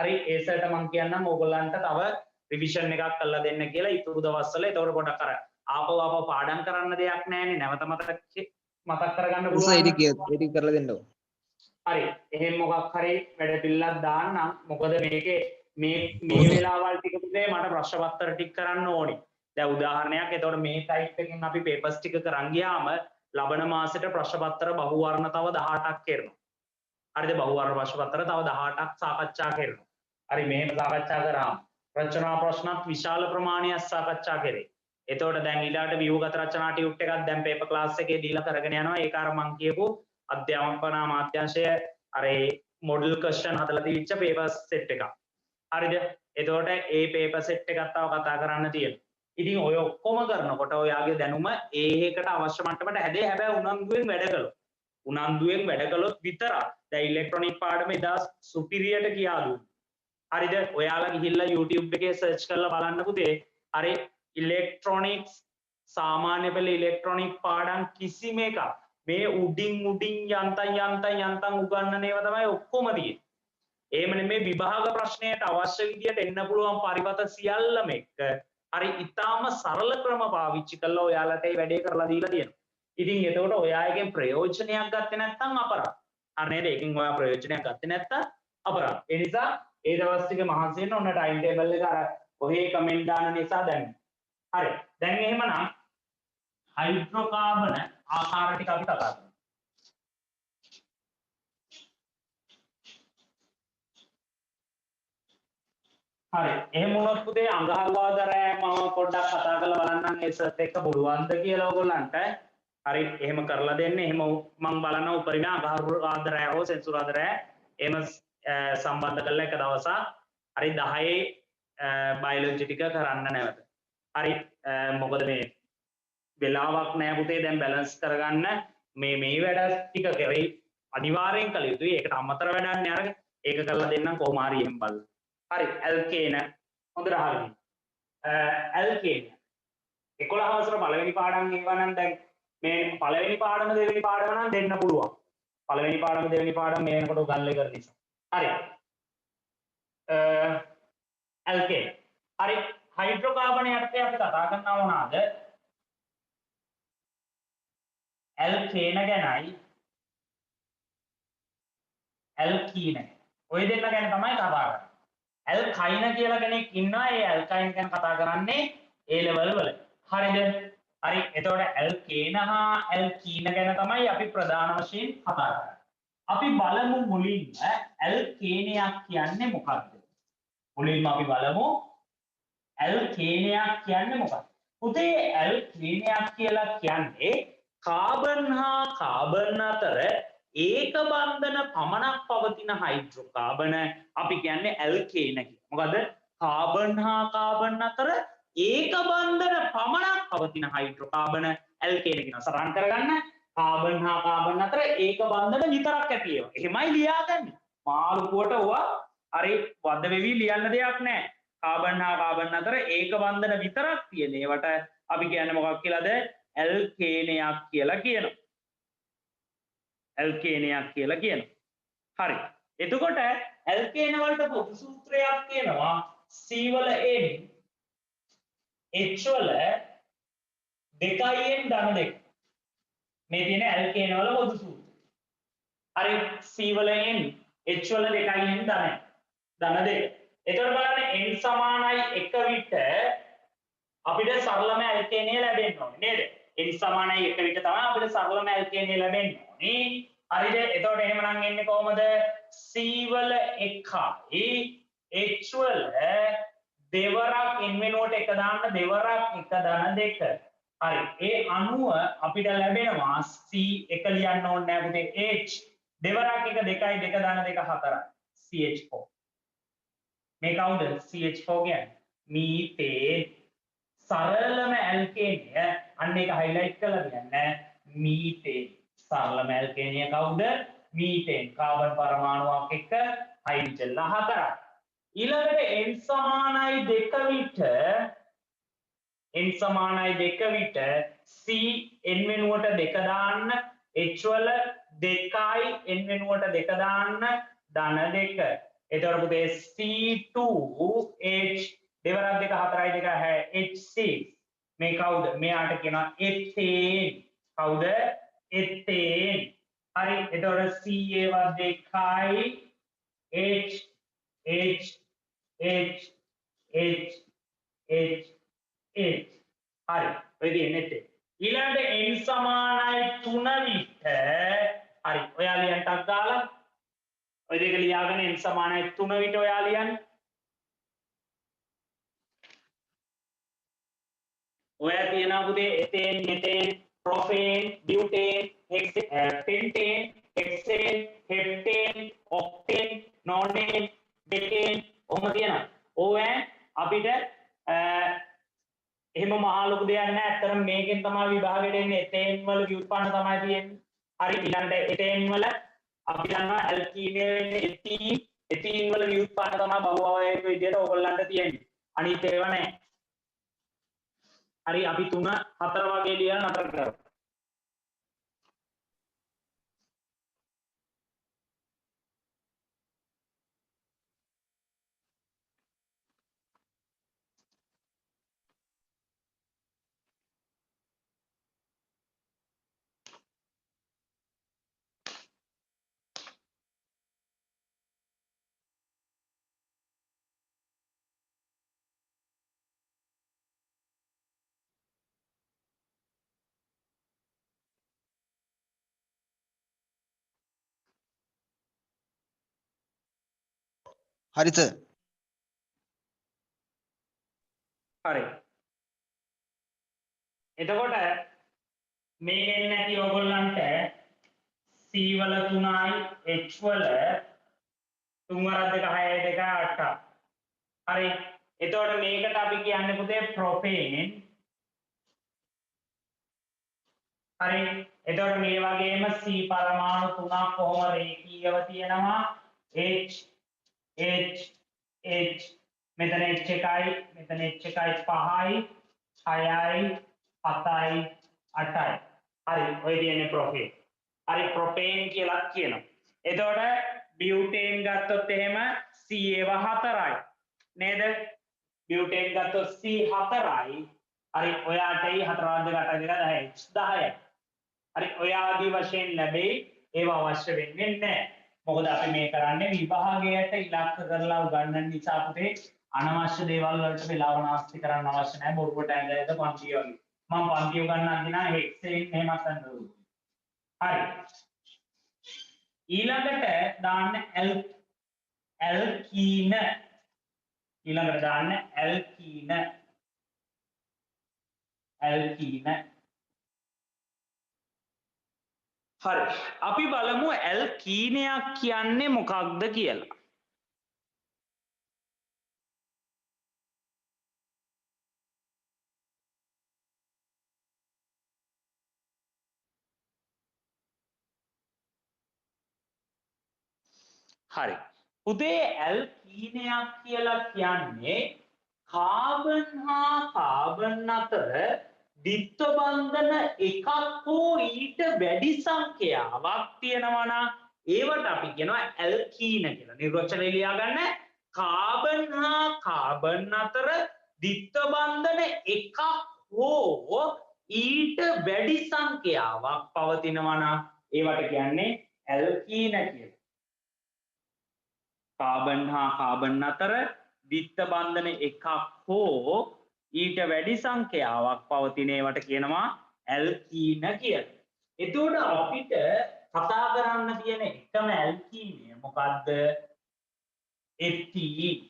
හරි ඒ සර්ට මම කියන්නම් ඕගොල්ලන්ට තව රිවිෂන් එකක් කරලා දෙන්න කියලා ඉතුරු දවස්වල. ඒතකොට පොඩක් අර ආපහු පාඩම් කරන්න දෙයක් නැහැනේ. නැවත මතක් කරගන්න පුළුවන්. ඒක කරලා දෙන්න ඕන. හරි එහෙම මොකක් හරි වැඩ පිළිලක් දාන්නම්. මොකද මේකේ මේ වෙලාවල් ටික පුතේ මට ප්‍රශ්න පත්‍ර ටික කරන්න ඕනි. දැන් උදාහරණයක් එතකොට මේ ටයිප් එකෙන් අපි පේපර්ස් ටික කරන් ගියාම ලබන මාසෙට ප්‍රශ්න පත්‍ර බහුවර්ණ තව 18ක් කරනවා. හරිද? බහුවර්ණ ප්‍රශ්න පත්‍ර තව 18ක් සාකච්ඡා කරනවා. හරි මෙහෙම සාකච්ඡා කරාම රචනා ප්‍රශ්නත් විශාල ප්‍රමාණයක් සාකච්ඡා කරේ. එතකොට දැන් ඊළාට ව්‍යුහගත රචනා ටියුට් එකක් දැන් පේපර් ක්ලාස් එකේ දීලා කරගෙන යනවා. ඒක අර මම කියපු අධ්‍යාපන අමාත්‍යාංශය අර මොඩල් ක්වෙස්චන් හදලා දීච්ච පේපර් සෙට් එකක්. හරිද? එතකොට ඒ පේපර් සෙට් එකක් තව කතා කරන්න තියෙනවා. ඉතින් ඔය ඔක්කොම කරනකොට ඔයාගේ දැනුම ඒකට අවශ්‍ය මට්ටමට හැදේ. හැබැයි උනන්දුවෙන් වැඩ කළොත්. උනන්දුවෙන් වැඩ කළොත් විතරක්. දැන් ඉලෙක්ට්‍රොනික පාඩම එදා සුපිරියට කියා දුන්නා. හරිද? ඔයාලා ගිහිල්ලා YouTube එකේ සර්ච් කරලා බලන්න පුතේ. හරි ඉලෙක්ට්‍රොනික්ස් සාමාන්‍ය පෙළ ඉලෙක්ට්‍රොනික පාඩම් කිසිම එකක් මේ උඩින් යන්තම් උගන්නන ඒවා තමයි ඔක්කොම තියෙන්නේ. එහෙම නෙමෙයි විභාග ප්‍රශ්නයට අවශ්‍ය විදියට එන්න පුළුවන් පරිවත සියල්ලම එක්ක හරි ඊටාම සරල ක්‍රම පාවිච්චි කරලා ඔයාලට මේ වැඩේ කරලා දීලා තියෙනවා. ඉතින් එතකොට ඔයා එකෙන් ප්‍රයෝජනයක් ගත්තේ නැත්නම් අපරාධ. හරි නේද? එකෙන් ඔයා ප්‍රයෝජනයක් ගත්තේ නැත්නම් අපරාධ. ඒ නිසා ඒ දවස් ටික මහන්සි වෙන්න ඔන්න ටයිම් ටේබල් එක අර ඔහේ කමෙන්ට් දාන නිසා දැන්. හරි. දැන් එහෙමනම් හයිඩ්‍රෝකාබන ආකාර ටික අපි කතා කරමු. හරි එහෙම වුණොත් පුතේ අඟහරුවාදා මම පොඩ්ඩක් කතා කරලා බලන්නම් ඒ සර්ට් එක පුළුවන්ද කියලා ඕගොල්ලන්ට. හරි එහෙම කරලා දෙන්න. එහෙම මම බලනවා උපරිම අඟහරුවාදා හෝ සෙන්සුරාදා එහෙම සම්බන්ධ කරලා එක දවසක් හරි 10 බයොලොජි ටික කරන්න නැවත. හරි මොකද මේ වෙලාවක් නෑ පුතේ දැන් බැලන්ස් කරගන්න මේ වැඩ ටික කරේ අනිවාර්යෙන් කළ යුතුයි. ඒකට අමතර වැඩක් නෑ අරගෙන ඒක කරලා දෙන්නම් කොහොම හරි එහෙම බලන්න. හරි ඇල්කේන හොඳට අහගන්න. ඇල්කේන 11 වසර පළවෙනි පාඩම් ඒවා නම් දැන් මේ පළවෙනි පාඩම දෙවෙනි පාඩම නම් දෙන්න පුළුවන්. පළවෙනි පාඩම දෙවෙනි පාඩම මේ වෙනකොට උගන්වලා කරන නිසා. හරි. ඇල්කේන. හරි හයිඩ්‍රෝකාබන යටතේ අපි කතා කරනවා මොනවාද? ඇල්කේන ගැනයි ඇල්කීන. ඔය දෙන්න ගැන තමයි කතා කරන්නේ. ඇල්කයින කියලා කෙනෙක් ඉන්නවා. ඒ ඇල්කයින් ගැන කතා කරන්නේ A level වල. හරිද? හරි. එතකොට ඇල්කේන හා ඇල්කීන ගැන තමයි අපි ප්‍රධාන වශයෙන් කතා කරන්නේ. අපි බලමු මුලින්ම ඇල්කේනයක් කියන්නේ මොකක්ද? මුලින්ම අපි බලමු ඇල්කේනයක් කියන්නේ මොකක්ද? පුතේ ඇල්කේනයක් කියලා කියන්නේ කාබන් හා කාබන් අතර ඒක බන්ධන පමණක් පවතින හයිඩ්‍රෝකාබන අපි කියන්නේ ඇල්කේන කියලා. මොකද කාබන් හා කාබන් අතර ඒක බන්ධන පමණක් පවතින හයිඩ්‍රෝකාබන ඇල්කේන කියනවා. සරලව කරගන්න. කාබන් හා කාබන් අතර ඒක බන්ධන විතරක් ඇති ඒවා. එහෙමයි ලියාගන්නේ. මාළුකුවට ඕවා හරි වද වෙවි ලියන්න දෙයක් නැහැ. කාබන් හා කාබන් අතර ඒක බන්ධන විතරක් තියෙන ඒවට අපි කියන්නේ මොකක් කියලාද? ඇල්කේනයක් කියලා කියනවා. ඇල්කේනයක් කියලා කියනවා. හරි. එතකොට ඇල්කේන වලට පොදු සූත්‍රයක් තියෙනවා. C වල N H වල 2n ධන 2. මේ තියෙන ඇල්කේන වල පොදු සූත්‍රය. හරි. C වල N H වල 2n ධන 2. එතකොට බලන්න n සමානයි 1 විට අපිට සරලම ඇල්කේනය ලැබෙන්න ඕනේ නේද? n සමානයි 1 විට තමයි අපිට සරලම ඇල්කේනය ලැබෙන්න ඕනේ. හරිද? එතකොට එහෙමනම් එන්නේ කොහමද? C වල 1යි H වල දෙවරක් n වෙනුවට 1 දාන්න දෙවරක් 1 ධන 2. හරි. ඒ අනුව අපිට ලැබෙනවා C 1 ලියන්න ඕනේ නැහැ පුතේ. H දෙවරක් 1 2යි 2 ධන 2 4යි. CH4. මේ කවුද? CH4 කියන්නේ මීතේන්. සරලම ඇල්කේනය අන්න ඒක highlight කරලා කියන්න. මීතේන්. සරලම ඇල්කේනය කවුද? මීතේන්. කාබන් පරමාණුවක් එක්ක හයිඩ්‍රජන් 4ක්. ඊළඟට n සමානයි 2 විට n සමානයි 2 විට C n වෙනුවට 2 දාන්න H වල 2යි n වෙනුවට 2 දාන්න ධන 2. එතකොට පුතේ C2H දෙවරක් 2 4යි 2 H6 මේ කවුද? මෙයාට කියනවා එතේන්. කවුද? එතේන්. හරි. එතකොට C ඒවා 2යි H H H H H H. හරි. ඔය දෙන්නේ එතේ. ඊළඟට n සමානයි 3 විට හරි. ඔයා ලියන්න ටක් දාලා ඔය දෙක ලියාගෙන n සමානයි 3 විට ඔයා ලියන්න. ඔයා තියනවා පුතේ එතේන් මෙතේන් ප්‍රොපේන් බියුටේන් පෙන්ටේන් හෙක්සේන් හෙප්ටේන් ඔක්ටේන් නෝනේන් ඩෙකේන් ඔහොම තියෙනවා. ඕවෙන් අපිට එහෙම මහා ලොකු දෙයක් නැහැ. අත්‍තරම මේකෙන් තමයි විභාගෙට එන්නේ. එතේන් වල ව්‍යුත්පන්න තමයි තියෙන්නේ. හරි. ඊළඟට එතේන් වල අපි දන්නවා ඇල්කීනේ වෙන්නේ එතීන් වල ව්‍යුත්පන්න තමයි බහුවචන විදියට ඕගොල්ලන්ට තියෙන්නේ. අනිත් ඒවා නැහැ. හරි. අපි 3 4 වගේ ලියලා නතර කරමු. හරි සර්. හරි. එතකොට මේකෙන් නැති ඔයගොල්ලන්ට C වල 3යි H වල 3 වරක් 2 6යි 2 8යි. හරි. එතකොට මේකට අපි කියන්නේ පුතේ ප්‍රොපේන්. හරි. එතකොට මේ වගේම C පරමාණු 3ක් කොහොම රේඛීයව තියෙනවා H H H මෙතන H එකයි මෙතන H එකයි 5යි 6යි 7යි 8යි හරි ඔය තියෙන්නේ ප්‍රොපේන් හරි ප්‍රොපේන් කියලා කියනවා එතකොට බියුටේන් ගත්තොත් එහෙම C ඒව 4යි නේද බියුටේන් ගත්තොත් C 4යි හරි ඔය 8යි 4 වර්ග 8 දෙක 10යි 10යි හරි ඔය ආදී වශයෙන් ලැබෙයි ඒව අවශ්‍ය වෙන්නේ නැහැ මොකද අපි මේ කරන්නේ විභාගයට ඉලක්ක කරලා උගන්වන්න නිසා පුතේ අනවශ්‍ය දේවල් වලට වෙලාව නාස්ති කරන්න අවශ්‍ය නැහැ බොරුවට ඇඳලා පන්තිය වගේ මම පන්තිය උගන්වන්න දිනා හෙක්සෙන් එහෙමත් අන්නු හරි ඊළඟට දාන්න ඇල්කීන ඊළඟට දාන්න ඇල්කීන හරි අපි බලමු ඇල්කීනයක් කියන්නේ මොකක්ද කියලා හරි පුතේ ඇල්කීනයක් කියලා කියන්නේ කාබන් හා කාබන් අතර ද්විත්ව බන්ධන එකක් හෝ ඊට වැඩි සංඛ්‍යාවක් තියෙනවා නම් ඒවට අපි කියනවා ඇල්කීන කියලා. නිර්වචනය ලියා ගන්න කාබන් හා කාබන් අතර ද්විත්ව බන්ධන එකක් හෝ ඊට වැඩි සංඛ්‍යාවක් පවතිනවා නම් ඒවට කියන්නේ ඇල්කීන කියලා. කාබන් හා කාබන් අතර ද්විත්ව බන්ධන එකක් හෝ ඊට වැඩි සංඛ්‍යාවක් පවතින ඒවට කියනවා ඇල්කීන කියලා. එතකොට අපිට කතා කරන්න තියෙන එකම ඇල්කීනය මොකද්ද? එථීන්.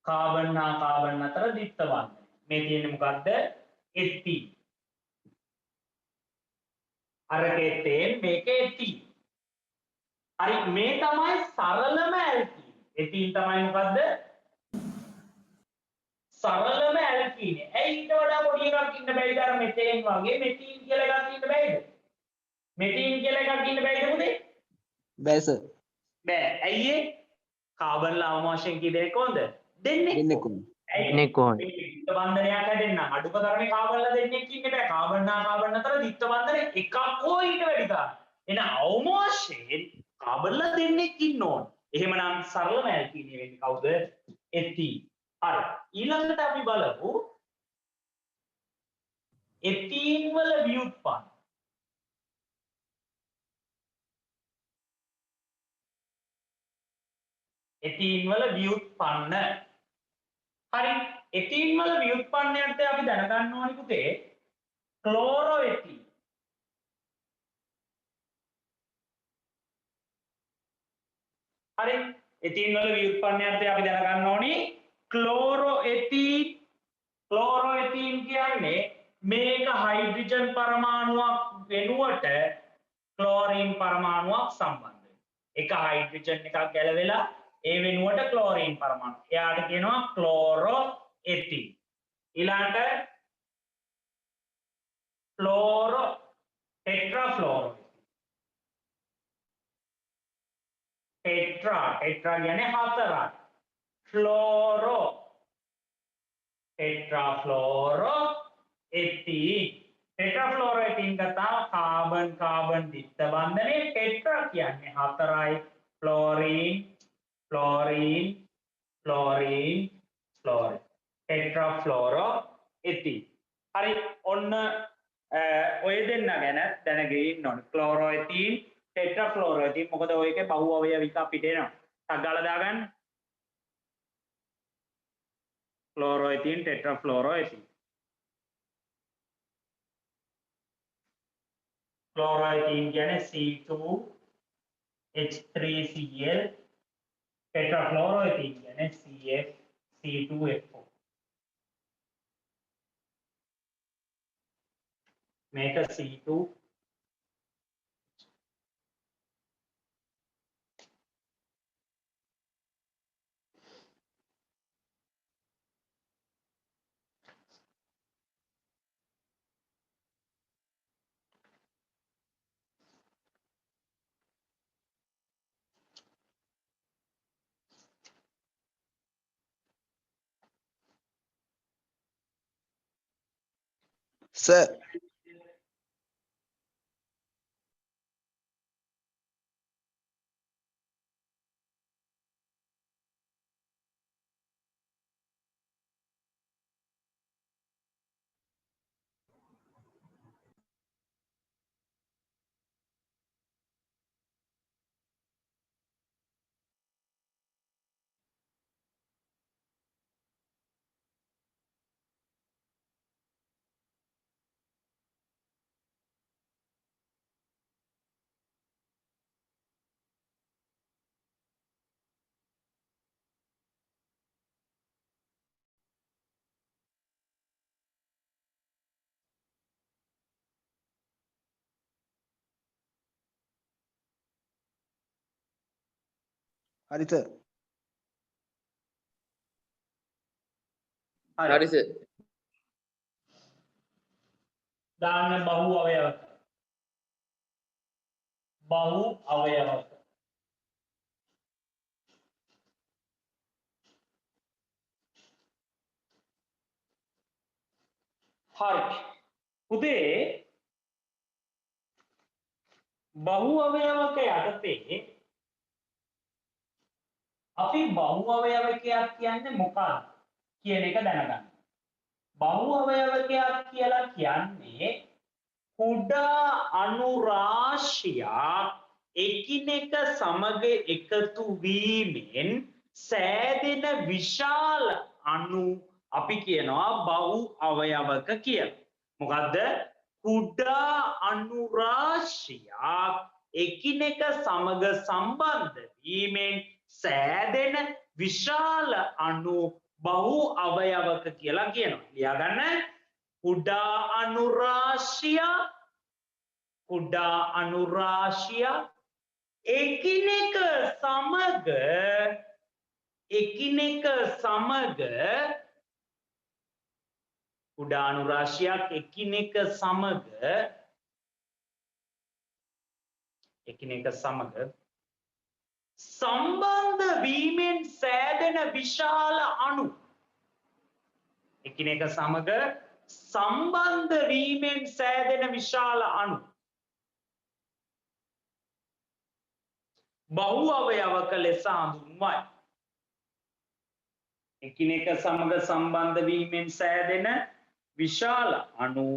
කාබන් හා කාබන් අතර ද්විත්ව බන්ධන. මේ තියෙන්නේ මොකද්ද? එථීන්. අරකෙතෙන් මේක එථීන්. හරි මේ තමයි සරලම ඇල්කීන. එථීන් තමයි මොකද්ද? සරලම ඇල්කීන. ඇයි ඊට වඩා පොඩි එකක් ඉන්න බැයිද අර මෙතේන් වගේ මෙතීන් කියලා එකක් ඉන්න බැයිද? මෙතීන් කියලා එකක් ඉන්න බැයිද පුතේ? බෑ සර්. බෑ. ඇයි ඒ? කාබන් ලාවම වශයෙන් කී දෙනෙක් කොහොමද? දෙන්නේ. දෙන්නේ කොහොමද? ද්විත්ව බන්ධනයක් හැදෙන්න අඩුම තරමේ කාබන්ලා දෙන්නෙක් ඉන්න බෑ. කාබන් හා කාබන් අතර ද්විත්ව බන්ධන එකක් හෝ ඊට වැඩි තරම්. එන අවම වශයෙන් කාබන්ලා දෙන්නෙක් ඉන්න ඕන. එහෙමනම් සරලම ඇල්කීනය වෙන්නේ කවුද? එථීන්. හරි. ඊළඟට අපි බලමු එථීන් වල ව්‍යුත්පන්න. එථීන් වල ව්‍යුත්පන්න. හරි. එථීන් වල ව්‍යුත්පන්නයන්ට අපි දැනගන්න ඕනි පුතේ ක්ලෝරෝඑථීන්. හරි. එථීන් වල ව්‍යුත්පන්නයන්ට අපි දැනගන්න ඕනි ක්ලෝරෝඑථීන්. ක්ලෝරෝඑථීන් කියන්නේ මේක හයිඩ්‍රජන් පරමාණුවක් වෙනුවට ක්ලෝරීන් පරමාණුවක් සම්බන්ධ වෙනවා. එක හයිඩ්‍රජන් එකක් ගැලවෙලා ඒ වෙනුවට ක්ලෝරීන් පරමාණු. එයාට කියනවා ක්ලෝරෝඑථීන්. ඊළඟට ෆ්ලෝරෝ ටෙට්‍රාෆ්ලෝරෝ. ටෙට්‍රා කියන්නේ හතරක්. ෆ්ලෝරෝ ටෙට්‍රාෆ්ලෝරෝ එථීන්. ටෙට්‍රාෆ්ලෝරෝඑථීන් ගත්තාම කාබන් කාබන් ද්විත්ව බන්ධනේ ටෙට්‍රා කියන්නේ හතරයි. ෆ්ලෝරීන් ෆ්ලෝරීන් ෆ්ලෝරීන් ෆ්ලෝරීන් ටෙට්‍රාෆ්ලෝරෝඑථීන්. හරි ඔන්න ඔය දෙන්න ගැන දැනගෙන ඉන්න ඕනේ. ක්ලෝරෝඑථීන් ටෙට්‍රාෆ්ලෝරෝඑථීන් මොකද ඔයකේ බහුව අවයවික අපිට එනවා. ටක් ගාලා දාගන්න. ක්ලෝරෝඑථීන් ටෙට්‍රාෆ්ලෝරෝඑථීන්. ක්ලෝරෝඑථීන් කියන්නේ C2H3Cl. टेट्राफ्लोरोएथीन यानी CF2H4 මේක C2 හරි Sir. හරි සර්. හරි සර්. දාන්න බහු අවයවක. බහු අවයවක. හරි. පුතේ බහු අවයවක යටතේ අපි බහු අවයවකයක් කියන්නේ මොකක්ද කියන එක දැනගන්න. බහු අවයවකයක් කියලා කියන්නේ කුඩා අණු රාශියක් එකිනෙක සමග එකතු වීමෙන් සෑදෙන විශාල අණු අපි කියනවා බහු අවයවක කියලා. මොකද්ද? කුඩා අණු රාශියක් එකිනෙක සමග සම්බන්ධ වීමෙන් සෑදෙන විශාල අණු බහු අවයවක කියලා කියනවා. ලියා ගන්න. කුඩා අණු රාශිය එකිනෙක සමග කුඩා අණු රාශියක් එකිනෙක සමග සම්බන්ධ වීමෙන් සෑදෙන විශාල අණු. එකිනෙක සමග සම්බන්ධ වීමෙන් සෑදෙන විශාල අණු බහු අවයවක ලෙස හඳුන්වයි. එකිනෙක සමග සම්බන්ධ වීමෙන් සෑදෙන විශාල අණු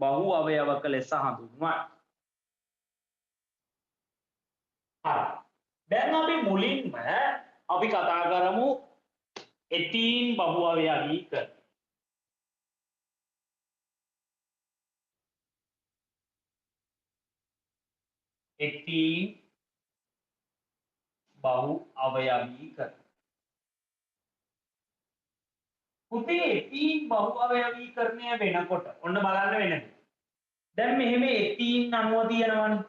බහු අවයවක ලෙස හඳුන්වයි. හරි. දැන් අපි මුලින්ම අපි කතා කරමු එතීන් බහු අවයවීකරණය. එතීන් බහු අවයවීකරණය. පුතේ එතීන් බහු අවයවීකරණය වෙනකොට ඔන්න බලන්න වෙනද. දැන් මෙහෙම එතීන් අණුව තියෙනවනේ.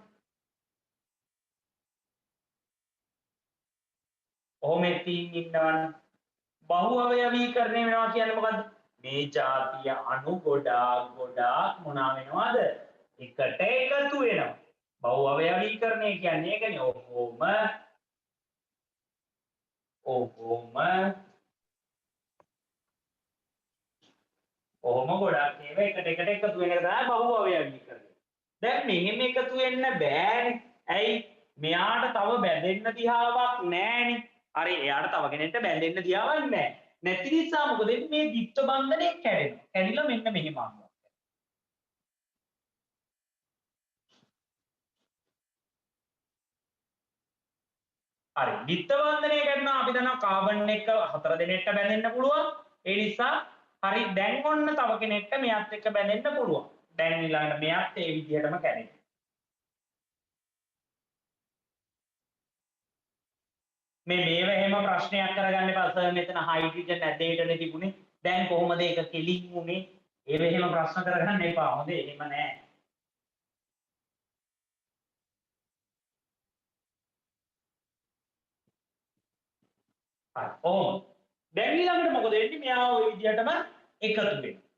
ඔහොම එතීන් ඉන්නවනේ. බහු අවයවීකරණය වෙනවා කියන්නේ මොකද්ද? මේ જાතිය අණු ගොඩාක් මොනවා වෙනවද? එකට එකතු වෙනවා. බහු අවයවීකරණය කියන්නේ ඒකනේ. ඔහොම ගොඩක් ඒවා එකට එකතු වෙන එක තමයි බහු අවයවීකරණය. දැන් මෙහෙම එකතු වෙන්න බෑනේ. ඇයි? මෙයාට තව බැඳෙන්න දිහාවක් නැහැනේ. හරි, එයාට තව කෙනෙක්ට බැඳෙන්න දිහාවක් නැහැ. නැති නිසා මොකද වෙන්නේ? මේ ද්විත්ව බන්ධනය කැඩෙනවා. කැඩිලා මෙන්න මෙහෙම ආනවා. හරි, ද්විත්ව බන්ධනය කරනවා. අපි දන්නවා කාබන් එක 4 දෙනෙක්ට බැඳෙන්න පුළුවන්. ඒ නිසා හරි, දැන් ඔන්න තව කෙනෙක්ට මෙයත් එක්ක බැඳෙන්න පුළුවන්. දැන් ඊළඟට මෙයත් ඒ විදිහටම කැඩෙනවා. මේව එහෙම ප්‍රශ්නයක් කරගන්න එපා සර්. මෙතන හයිඩ්‍රජන් ඇදේටනේ තිබුණේ. දැන් කොහොමද ඒක කෙලින් වුනේ? ඒව එහෙම ප්‍රශ්න කරගන්න එපා. හොඳේ, එහෙම නෑ. හරි. දැන් ඊළඟට මොකද වෙන්නේ? මෙයා ওই විදිහටම එකතු වෙනවා.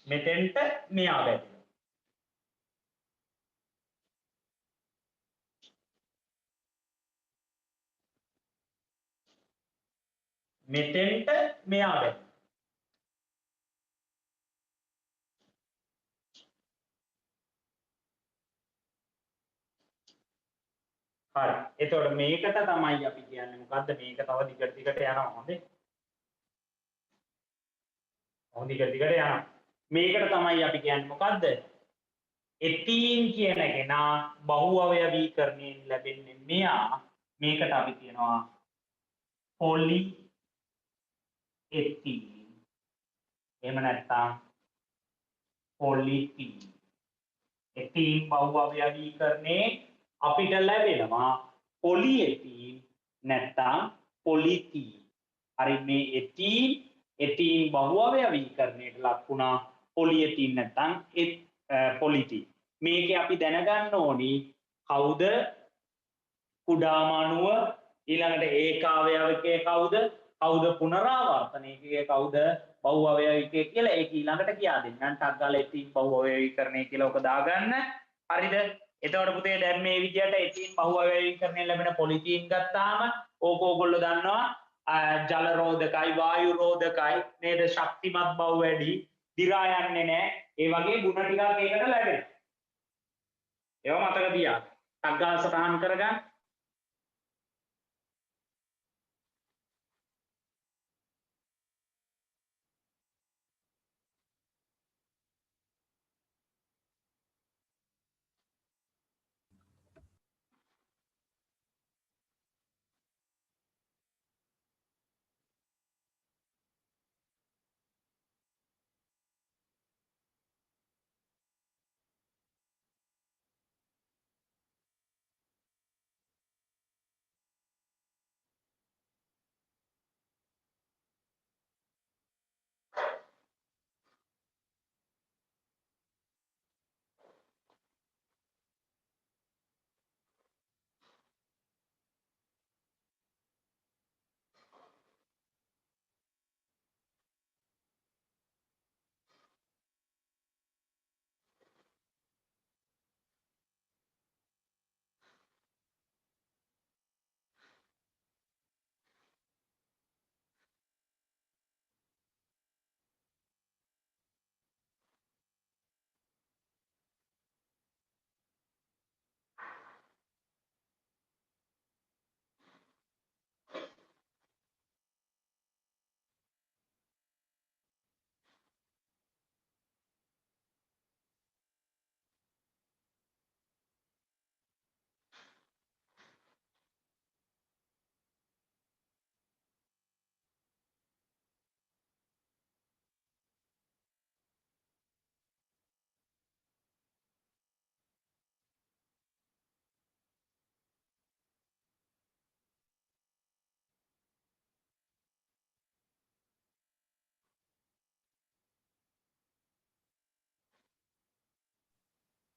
මෙතෙන්ට මෙයා වැටෙනවා. මෙතෙන්ට මෙයා වෙන්න. හරි. එතකොට මේකට තමයි අපි කියන්නේ මොකද්ද? මේක තව දිගට යනවා හොඳේ. දිගට යනවා. මේකට තමයි අපි කියන්නේ මොකද්ද? එතීන් කියන කෙනා බහු අවයවීකරණයෙන් ලැබෙන්නේ මෙයා. මේකට අපි කියනවා පොලි එතීන්. එහෙම නැත්නම් පොලිතීන්. එතීන් බහු අවයවීකරණේ අපිට ලැබෙනවා පොලිඑතීන් නැත්නම් පොලිතීන්. හරි මේ එතීන් බහු අවයවීකරණයට ලක් වුණා පොලිඑතීන් නැත්නම් පොලිතීන්. මේකේ අපි දැනගන්න ඕනි කවුද කුඩාම අණුව ඊළඟට ඒකාවයවිකයේ කවුද පුනරාවර්තනයකයේ කවුද බහු අවයවිකයේ කියලා ඒක ඊළඟට කියා දෙන්නම්. ටක් ගාලා එතීන් බහු අවයවීකරණය කියලා ඔක දාගන්න. හරිද? එතකොට පුතේ දැන් මේ විදියට එතීන් බහු අවයවීකරණයෙන් ලැබෙන පොලිතීන් ගත්තාම ඕක ඕගොල්ලෝ දන්නවා ජල රෝධකයි වායු රෝධකයි නේද? ශක්තිමත් බව වැඩි, දි รา යන්නේ නැහැ. ඒ වගේ ගුණ ටිකක් ඒකට ලැබෙනවා. ඒවා මතක තියාගන්න. ටක් ගාලා සටහන් කරගන්න.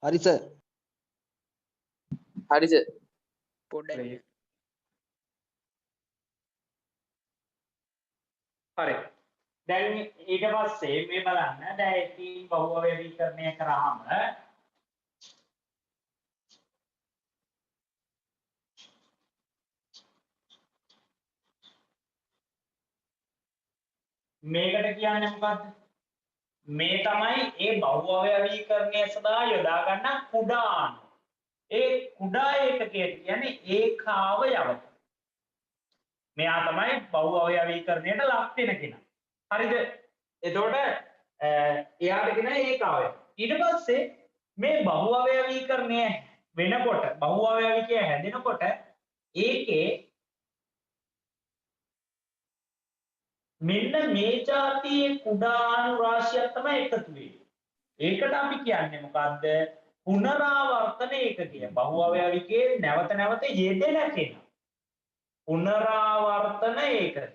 හරි සර්. හරි සර්. පොඩ්ඩක් හරි. දැන් ඊට පස්සේ මේ බලන්න දැන් එතීන් බහු අවයවීකරණය කරාම මේකට කියන්නේ මොකද්ද? මේ තමයි ඒ බහු අවයවීකරණය සඳහා යොදා ගන්න කුඩා අණු. ඒ කුඩා ඒකකයට කියන්නේ ඒකාවයවක. මෙයා තමයි බහු අවයවීකරණයට ලක් වෙන කෙනා. හරිද? එතකොට එයාට කියන ඒකාවයව. ඊට පස්සේ මේ බහු අවයවීකරණය වෙනකොට බහු අවයවිකය හැදෙනකොට ඒකේ මෙන්න මේ જાතියේ කුඩා අණු රාශියක් තමයි එකතු වෙන්නේ. ඒකට අපි කියන්නේ මොකද්ද? පුනරාවර්තන ඒකකය. බහු අවයවිකයේ නැවත නැවත යෙදෙන කෙනා. පුනරාවර්තන ඒකකය.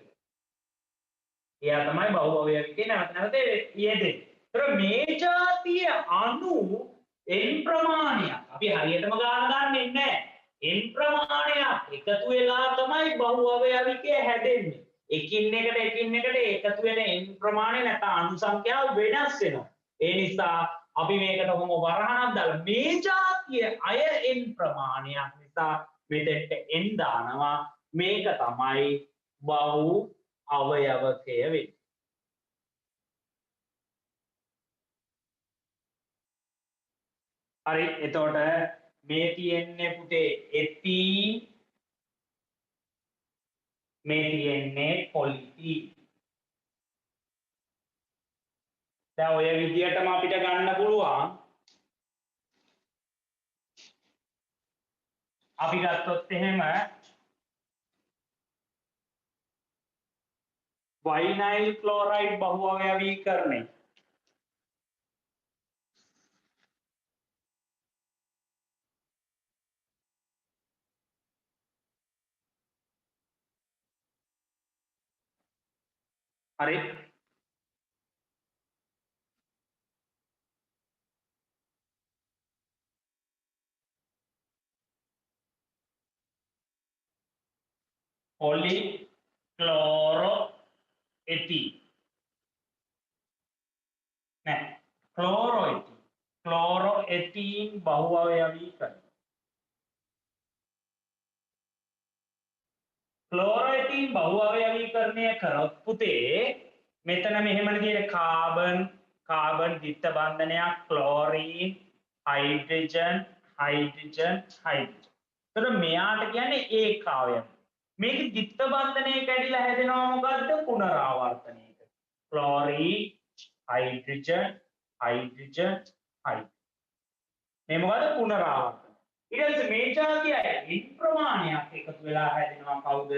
එයා තමයි බහු අවයවිකයේ නැවත නැවත යෙදෙන්නේ. ඒතර මේ જાතිය අණු n ප්‍රමාණයක්. අපි හරියටම ගාන ගන්නෙ නැහැ. n ප්‍රමාණයක් එකතු වෙලා තමයි බහු අවයවිකය හැදෙන්නේ. එකින් එකට එකතු වෙන n ප්‍රමාණය නැත්නම් අණු සංඛ්‍යාව වෙනස් වෙනවා. ඒ නිසා අපි මේකට කොහොම වරහණක් දාලා මේ જાතිය අය n ප්‍රමාණයක් නිසා මෙතෙන්ට n දානවා. මේක තමයි බහු අවයවකය වේ. හරි එතකොට මේ තියෙන්නේ පුතේ එතීන් මේ තියෙන්නේ පොලිතීන්. දැන් ඔය විදිහටම අපිට ගන්න පුළුවන්. අපි ගත්තොත් එහෙම වයිනයිල් ක්ලෝරයිඩ් බහු අවයවීකරණය. හරි polychloroethene නෑ chloroethene බහු අවයවීකරණය. ක්ලෝරෝඑතීන් බහු අවයවීකරණය කරොත් පුතේ මෙතන මෙහෙමද තියෙන්නේ කාබන් ද්විත්ව බන්ධනයක් ක්ලෝරීන් හයිඩ්‍රජන්. එතකොට මෙයාට කියන්නේ ඒකාවයව. මේක ද්විත්ව බන්ධනය කැඩිලා හැදෙනවා මොකද්ද? පුනරාවර්තනයක. Chlorine hydrogen. මේ මොකද්ද? පුනරාවර්තන. ඊට පස්සේ මේ જાතිය ඉන් ප්‍රමාණයක් එකතු වෙලා හැදෙනවා කවුද?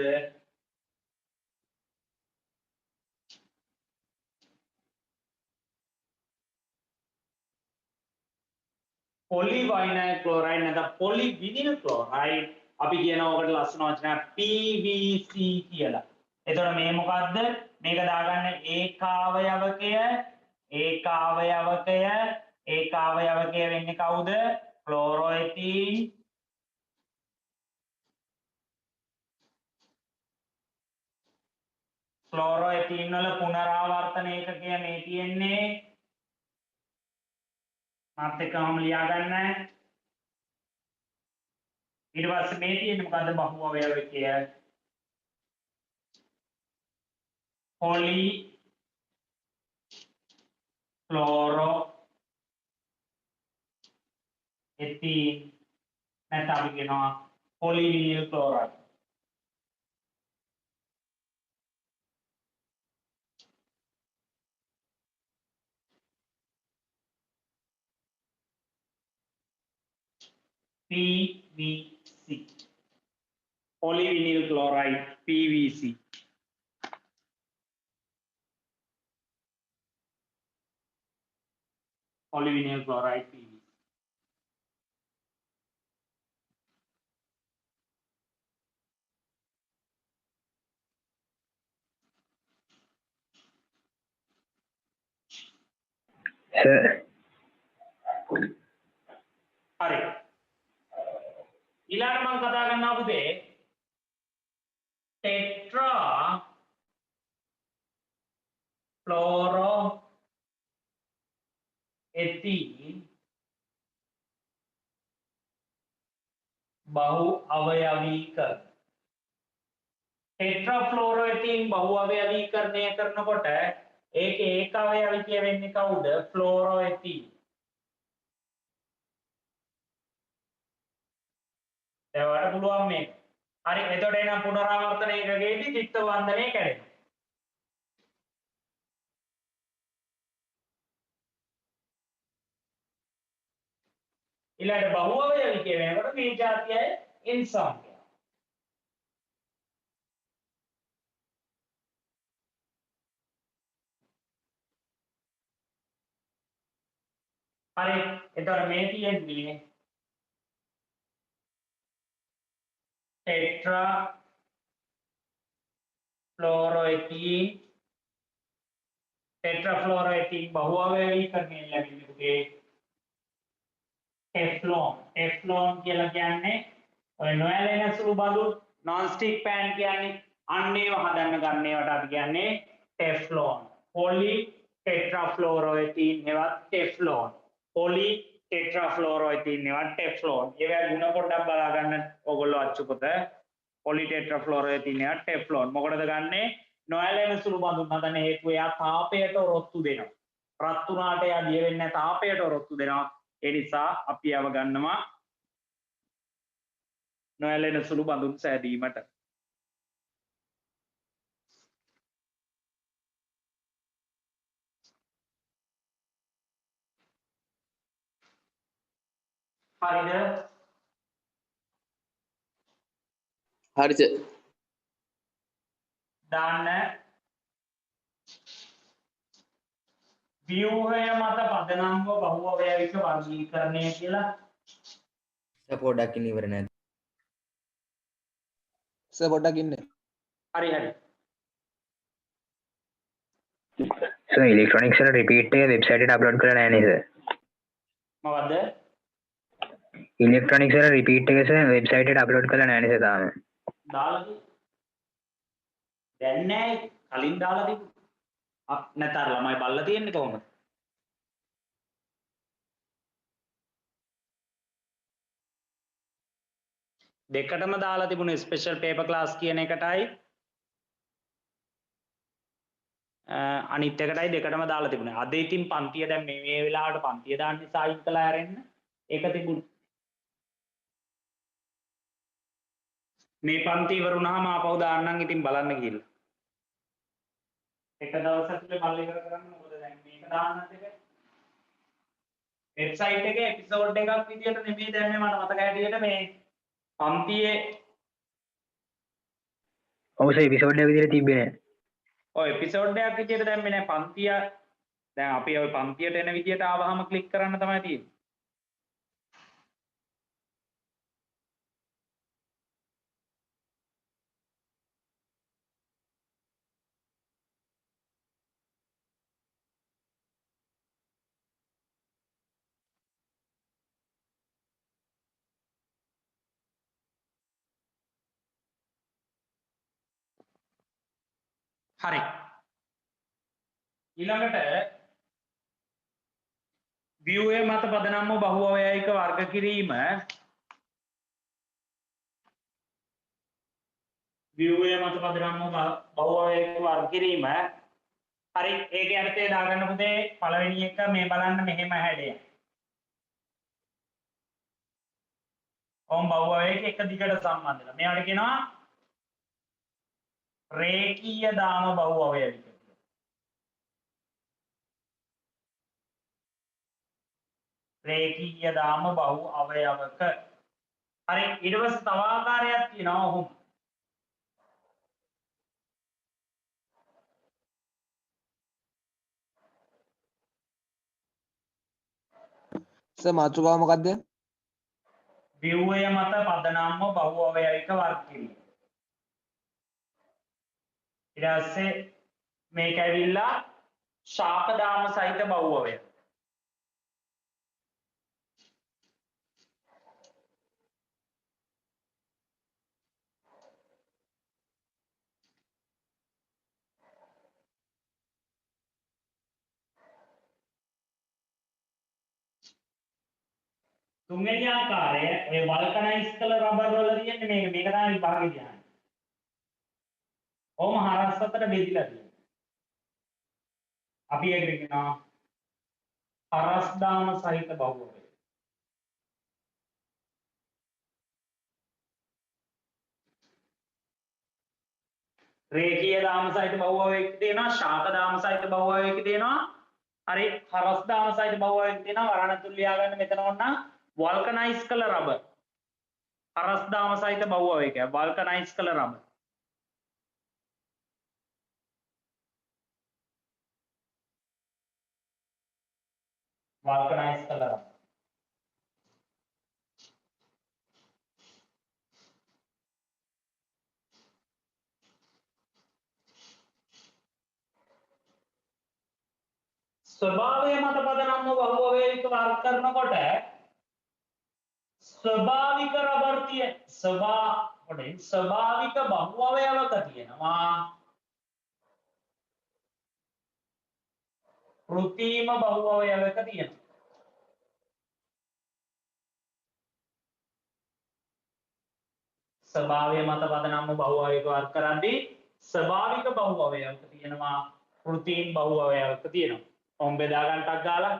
පොලිවිනයිල් ක්ලෝරයිඩ් නැත්නම් පොලිවිනිල් ක්ලෝරයිඩ් අපි කියනවා ඔකට ලස්සන වචනයක් PVC කියලා. එතකොට මේ මොකද්ද? මේක දාගන්න ඒකාවයවකය වෙන්නේ කවුද? ක්ලෝරෝඑතීන් වල පුනරාවර්තන ඒකකය මේ තියෙන්නේ මාත් එක්කම ලියා ගන්න. ඊට පස්සේ මේ තියෙන්නේ මොකද්ද? බහු අවයවකය polychloroethene නැත්නම් අපි කියනවා polyvinyl chloride. PVC polyvinyl chloride PVC. polyvinyl chloride PVC. හරි ඊළඟට මම කතා කරනවා පුතේ ටෙට්‍රා ෆ්ලෝරෝ එතීන් බහු අවයවීකරණ. ටෙට්‍රාෆ්ලෝරෝඑතීන් බහු අවයවීකරණය කරනකොට ඒක ඒක අවයවිකය වෙන්නේ කවුද? ෆ්ලෝරෝඑතීන්. දැන් ඔයාලට පුළුවන් මේක. හරි එතකොට එනම් පුනරාවර්තන ඒකකයේදී ද්විත්ව බන්ධනය කැඩෙනවා. ඊළඟට බහු අවයවිකය වෙනකොට මේ જાතියයි එන්සයිම්. හරි එතකොට මේ තියෙන්නේ टेट्रा फ्लोरोएथीन बहु අවයවීකරණය ලැබෙන්නේ टेफ्लॉन කියලා කියන්නේ ඔය නොඇලෙන සුළු බඳු non stick pan කියන්නේ අන්න ඒව හදන්න ගන්න ඒවට අපි කියන්නේ टेफ्लॉन. poly tetrafluoroethene නෙවත් टेफ्लॉन. poly tetrafluoroethene නෙවත් टेफ्लॉन. ඒවා ಗುಣ පොඩ්ඩක් බලා ගන්න ඕගොල්ලෝ අච්චු පොත. poly tetrafluoroethene නෙවත් टेफ्लॉन. මොකටද ගන්නෙ? නොඇලෙන සුළු බඳුන් හදන හේතුව එයා තාපයට ඔරොත්තු දෙනවා. රත් වුණාට එයා දිය වෙන්නේ නැහැ, තාපයට ඔරොත්තු දෙනවා. ඒ නිසා අපි යව ගන්නවා නොඇලෙන සුළු බඳුන් සෑදීමට. හරිද? හරි සර්. දාන්න ව්‍යුහය මත පදනම්ව බහුවවයවික වර්ගීකරණය කියලා. සර් පොඩ්ඩක් ඉන්න ඉවර නැද්ද? සර් පොඩ්ඩක් ඉන්න. හරි හරි. සර් ඉලෙක්ට්‍රොනික්ස් වල රිපීට් එක වෙබ්සයිට් එකට අප්ලෝඩ් කරලා නැහැ නේද? මොකද්ද? ඉලෙක්ට්‍රොනික්ස් වල රිපීට් එක සර් වෙබ්සයිට් එකට අප්ලෝඩ් කරලා නැහැ නේද තාම? දාලා දැන් නෑ, කලින් දාලා තිබුණා. නැතර ළමයි බල්ලා තියෙන්නේ කොහොමද? දෙකටම දාලා තිබුණේ ස්පෙෂල් පේපර් ක්ලාස් කියන එකටයි අනිත් එකටයි දෙකටම දාලා තිබුණේ. අද ඉතින් පන්තිය දැන් මේ වෙලාවට පන්තිය දාන්න නිසා අයින් කළා ආරෙන්න. ඒක තිබුණා. මේ පන්ති ඉවර වුණාම ආපහු දාන්නම් ඉතින් බලන්න ගිහලා. එක දවසකට මල්ලි ඉවර කරන්න. මොකද දැන් මේක දාන්නත් එක වෙබ්සයිට් එකේ එපිසෝඩ් එකක් විදියට නෙමෙයි දැන් මට මතක හැටියට මේ පන්තියේ ඔව් සර් එපිසෝඩ් එක විදිහට තිබ්බේ නැහැ. ඔය එපිසෝඩ් එකක් විදියට දැම්මේ නැහැ. පන්තිය දැන් අපි ඔය පන්තියට එන විදියට ආවහම ක්ලික් කරන්න තමයි තියෙන්නේ. හරි. ඊළඟට ව්‍යුහය මත පදනම් වූ බහුවවයයික වර්ග කිරීම ව්‍යුහය මත පදනම් වූ බහුවවයයික වර්ග කිරීම. හරි, ඒකේ අර්ථය දාගන්න පුතේ. පළවෙනි එක මේ බලන්න මෙහෙම හැඩය. ඔම් බහුවවයක එක දිගට සම්බන්ධ වෙලා. මෙයාට කියනවා රේඛීය දාම බහුවවයවික. රේඛීය දාම බහු අවයවක. හරි, ඊට පස්සේ තව ආකාරයක් තියෙනවා ඔහොම. සර් මාතෘකාව මොකද්ද? ව්‍යුහය මත පදනම්ව බහු අවයවික වර්ග කිරීම. ඊට පස්සේ මේක ඇවිල්ලා ශාක දාම සහිත බහු අවයව. තුන්වෙනි ආකාරය ඔය වල්කනයිස් කළ රබර් වල තියෙන්නේ මේක තමයි විභාගෙ කියන්නේ. ඔහොම හරස් අතර බෙදිලා තියෙනවා. අපි ඒකට කියනවා හරස් දාම සහිත බහුවවය. රේඛීය දාම සහිත බහුවවයක තියෙනවා, ශාක දාම සහිත බහුවවයක තියෙනවා. හරි, හරස් දාම සහිත බහුවවයක තියෙනවා. වරණතුල් ලියා ගන්න මෙතන ඕන වල්කනයිස් කළ රබර්. හරස් දාම සහිත බහුවවයක වල්කනයිස් කළ රබර්. වල්කනයිස් කළ රබර්. ස්වභාවය මත පදනම්ව බහුවවයක වර්ග කරනකොට ස්වභාවික රබර් ස්වභාවික බහුවවයවක තියෙනවා. කෘත්‍රිම බහුවවයවක තියෙනවා. ස්වභාවය මත පදනම්ව බහුවවයක වර්ග කරද්දී ස්වභාවික බහුව අවයවක තියෙනවා කෘතීන් බහුව අවයවක තියෙනවා. ඔම් බෙදා ගන්න ටක් ගාලා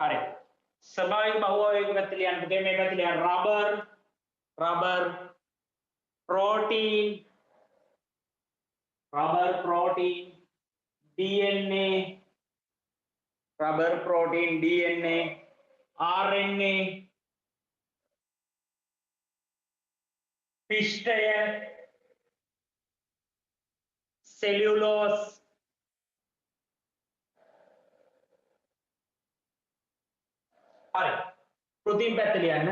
හරි ස්වභාවික බහුව අවයවක පැත්තට ලියන්න පුතේ මේ පැත්තට ලියන්න rubber protein DNA rubber protein DNA RNA පිෂ්ඨය cellulose හරි ප්‍රෝටීන් පැත්ත ලියන්න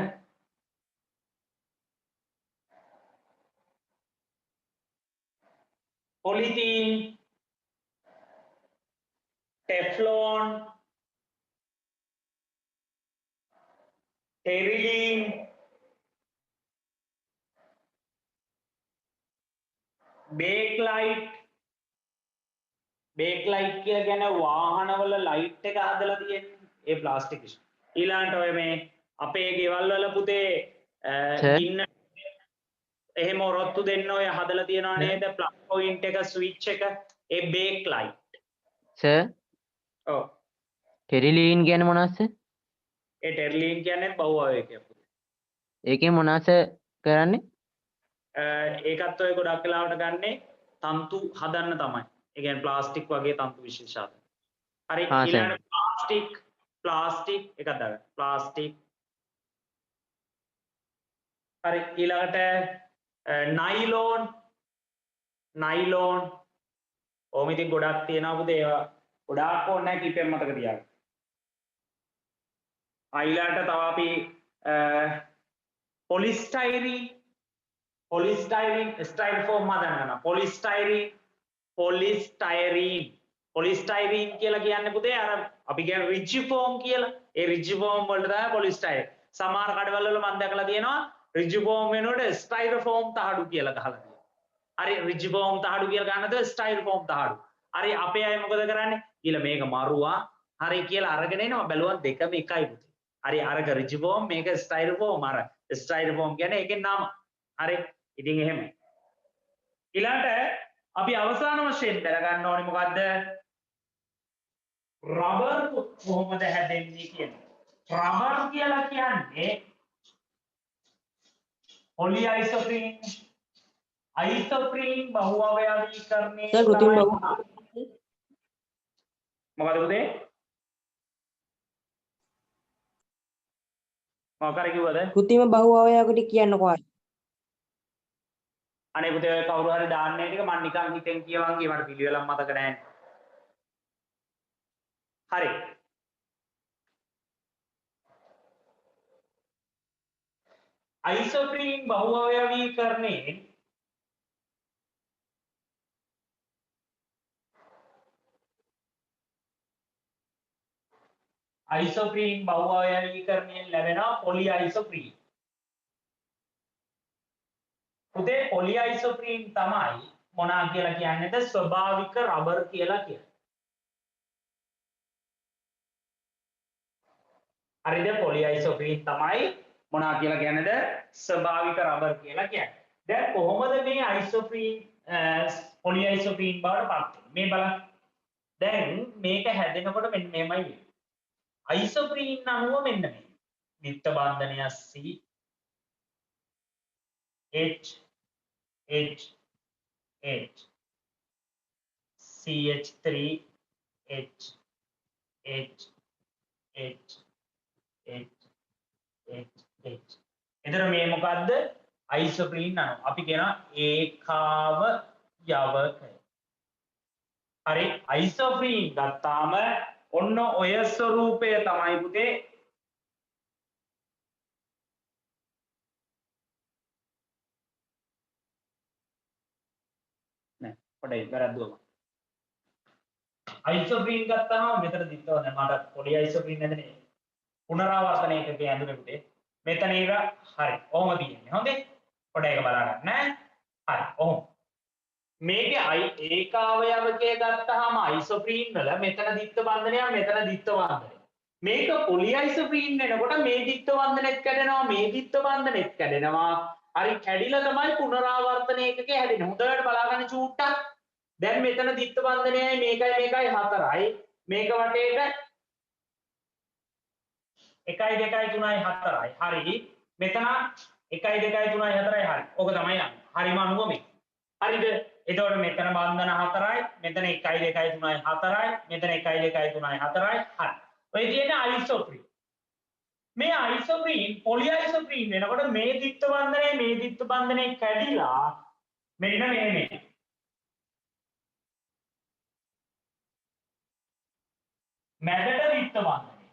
polythene teflon terylene bakelite කියලා කියන්නේ වාහනවල ලයිට් එක හදලා තියෙන්නේ ඒ ප්ලාස්ටික් ඉෂ් ඊළඟට ඔය මේ අපේ ගෙවල් වල පුතේ ඉන්න එහෙම රොත්තු දෙන්න ඔය හදලා තියනවා නේද ප්ලග් පොයින්ට් එක ස්විච් එක ඒ බේක්ලයිට් සර් ඔව් ටෙරිලීන් කියන්නේ මොනවද සර්? ඒ ටෙර්ලින් කියන්නේ බහුව අවයවයක් පුතේ ඒකෙන් මොනවද කරන්නේ? ඒකත් ඔය ගොඩක් වෙලාවට ගන්නෙ තන්තු හදන්න තමයි. ඒ කියන්නේ ප්ලාස්ටික් වගේ තන්තු විශේෂ හදන්න. හරි ඊළඟට ප්ලාස්ටික් එකක් දාගන්න. ප්ලාස්ටික්. හරි ඊළඟට නයිලෝන් ඕම ඉතින් ගොඩක් තියෙනවා පුතේ ඒවා ගොඩාක් ඕනේ නැහැ කීපෙන් මතක තියාගන්න. ඊළඟට තව අපි polystyrene styrofoam හදන්න polystyrene කියලා කියන්නේ පුතේ අර අපි කියන රිජිෆෝම් කියලා ඒ රිජිෆෝම් වලට තමයි polystyrene සමහර කඩවල වල මම දැකලා තියෙනවා රිජිෆෝම් වෙනුවට ස්ටයිරෝෆෝම් තහඩු කියලා ගහලා තියෙනවා හරි රිජිෆෝම් තහඩු කියලා ගන්නද ස්ටයිරෝෆෝම් තහඩු හරි අපේ අය මොකද කරන්නේ ඊළ මේක මරුවා හරි කියලා අරගෙන එනවා බැලුවා දෙකම එකයි පුතේ හරි අරක රිජිෆෝම් මේක ස්ටයිරෝෆෝම් අර ස්ටයිරෝෆෝම් කියන්නේ ඒකේ නම හරි ඉතින් එහෙම ඊළඟට අපි අවසාන වශයෙන් දැනගන්න ඕනේ මොකද්ද රබර් කොහොමද හැදෙන්නේ කියන්නේ රබර් කියලා කියන්නේ polyisoprenene බහුඅවයවීකරණයේ සර් කෘත්‍රිම බහුව මොකද පුතේ මොකක්ද කිව්වද කෘත්‍රිම බහුව අවයවකට කියන්නකෝ අනේ පුතේ ඔය කවුරු හරි දාන්නේ ටික මම නිකන් හිතෙන් කියවන් ගියේ මට පිළිවෙලක් මතක නැහැ. හරි. අයිසෝප්‍රීන් බහුඅවයවීකරණේ අයිසෝප්‍රීන් බහුඅවයවීකරණයෙන් ලැබෙනවා පොලිඅයිසෝප්‍රීන්. පුතේ පොලිඅයිසෝප්‍රීන් තමයි මොනවා කියලා කියන්නේද ස්වභාවික රබර් කියලා කියන්නේ. හරිද? පොලිඅයිසෝප්‍රීන් තමයි මොනවා කියලා කියන්නේද ස්වභාවික රබර් කියලා කියන්නේ. දැන් කොහොමද මේ අයිසෝප්‍රීන් පොලිඅයිසෝප්‍රීන් බවට පත් වෙන්නේ? මේ බලන්න. දැන් මේක හැදෙනකොට මෙන්න මෙහෙමයි වෙන්නේ. අයිසෝප්‍රීන් අණුව මෙන්න මේ. නිත්‍ය බන්ධනය C H H H CH3 H H H H H H. එතන මේ මොකද්ද? අයිසෝප්‍රීන් අණු. අපි කියනවා ඒකාව යවකය. හරි අයිසෝප්‍රීන් ගත්තාම ඔන්න ඔය ස්වරූපය තමයි පුතේ නෑ පොඩ්ඩයි වැරද්දුවා. අයිසෝප්‍රීන් ගත්තාම මෙතන දිත්තව නෑ මට පොඩි අයිසෝප්‍රීන් නැදනේ පුනරාවර්තන එකකේ ඇඳුනේ පුතේ මෙතන ඒක හරි ඔහොම තියෙන්නේ හොඳේ පොඩ්ඩයි ඒක බලා ගන්න ඈ හරි ඔහොම මේකේ ඒකාවයවකය ගත්තාම අයිසෝප්‍රීන් වල මෙතන දිත්ත බන්ධනයක් මෙතන දිත්ත බන්ධනයක් මේක පොලිඅයිසෝප්‍රීන් වෙනකොට මේ දිත්ත බන්ධනෙත් කැඩෙනවා මේ දිත්ත බන්ධනෙත් කැඩෙනවා හරි කැඩිලා තමයි පුනරාවර්තන එකකේ හැදෙන්නේ හොඳට බලා ගන්න චූට්ටක් දැන් මෙතන දිත්ත බන්ධනයයි මේකයි 4යි මේක වටේට 1 2 3යි 4යි හරි මෙතන 1 2 3යි 4යි හරි ඕක තමයි යන්නේ හරිම අනුව මේ හරිද එතකොට මෙතන බන්ධන 4යි මෙතන 1 2 3යි 4යි මෙතන 1 2 3යි 4යි හරි ඔය තියෙන අයිසෝප්‍රීන් මේ අයිසෝප්‍රීන් පොලිඅයිසෝප්‍රීන් වෙනකොට මේ දිත්ත බන්ධනේ කැඩිලා මෙන්න මේ මැදට දිත්ත බන්ධනේ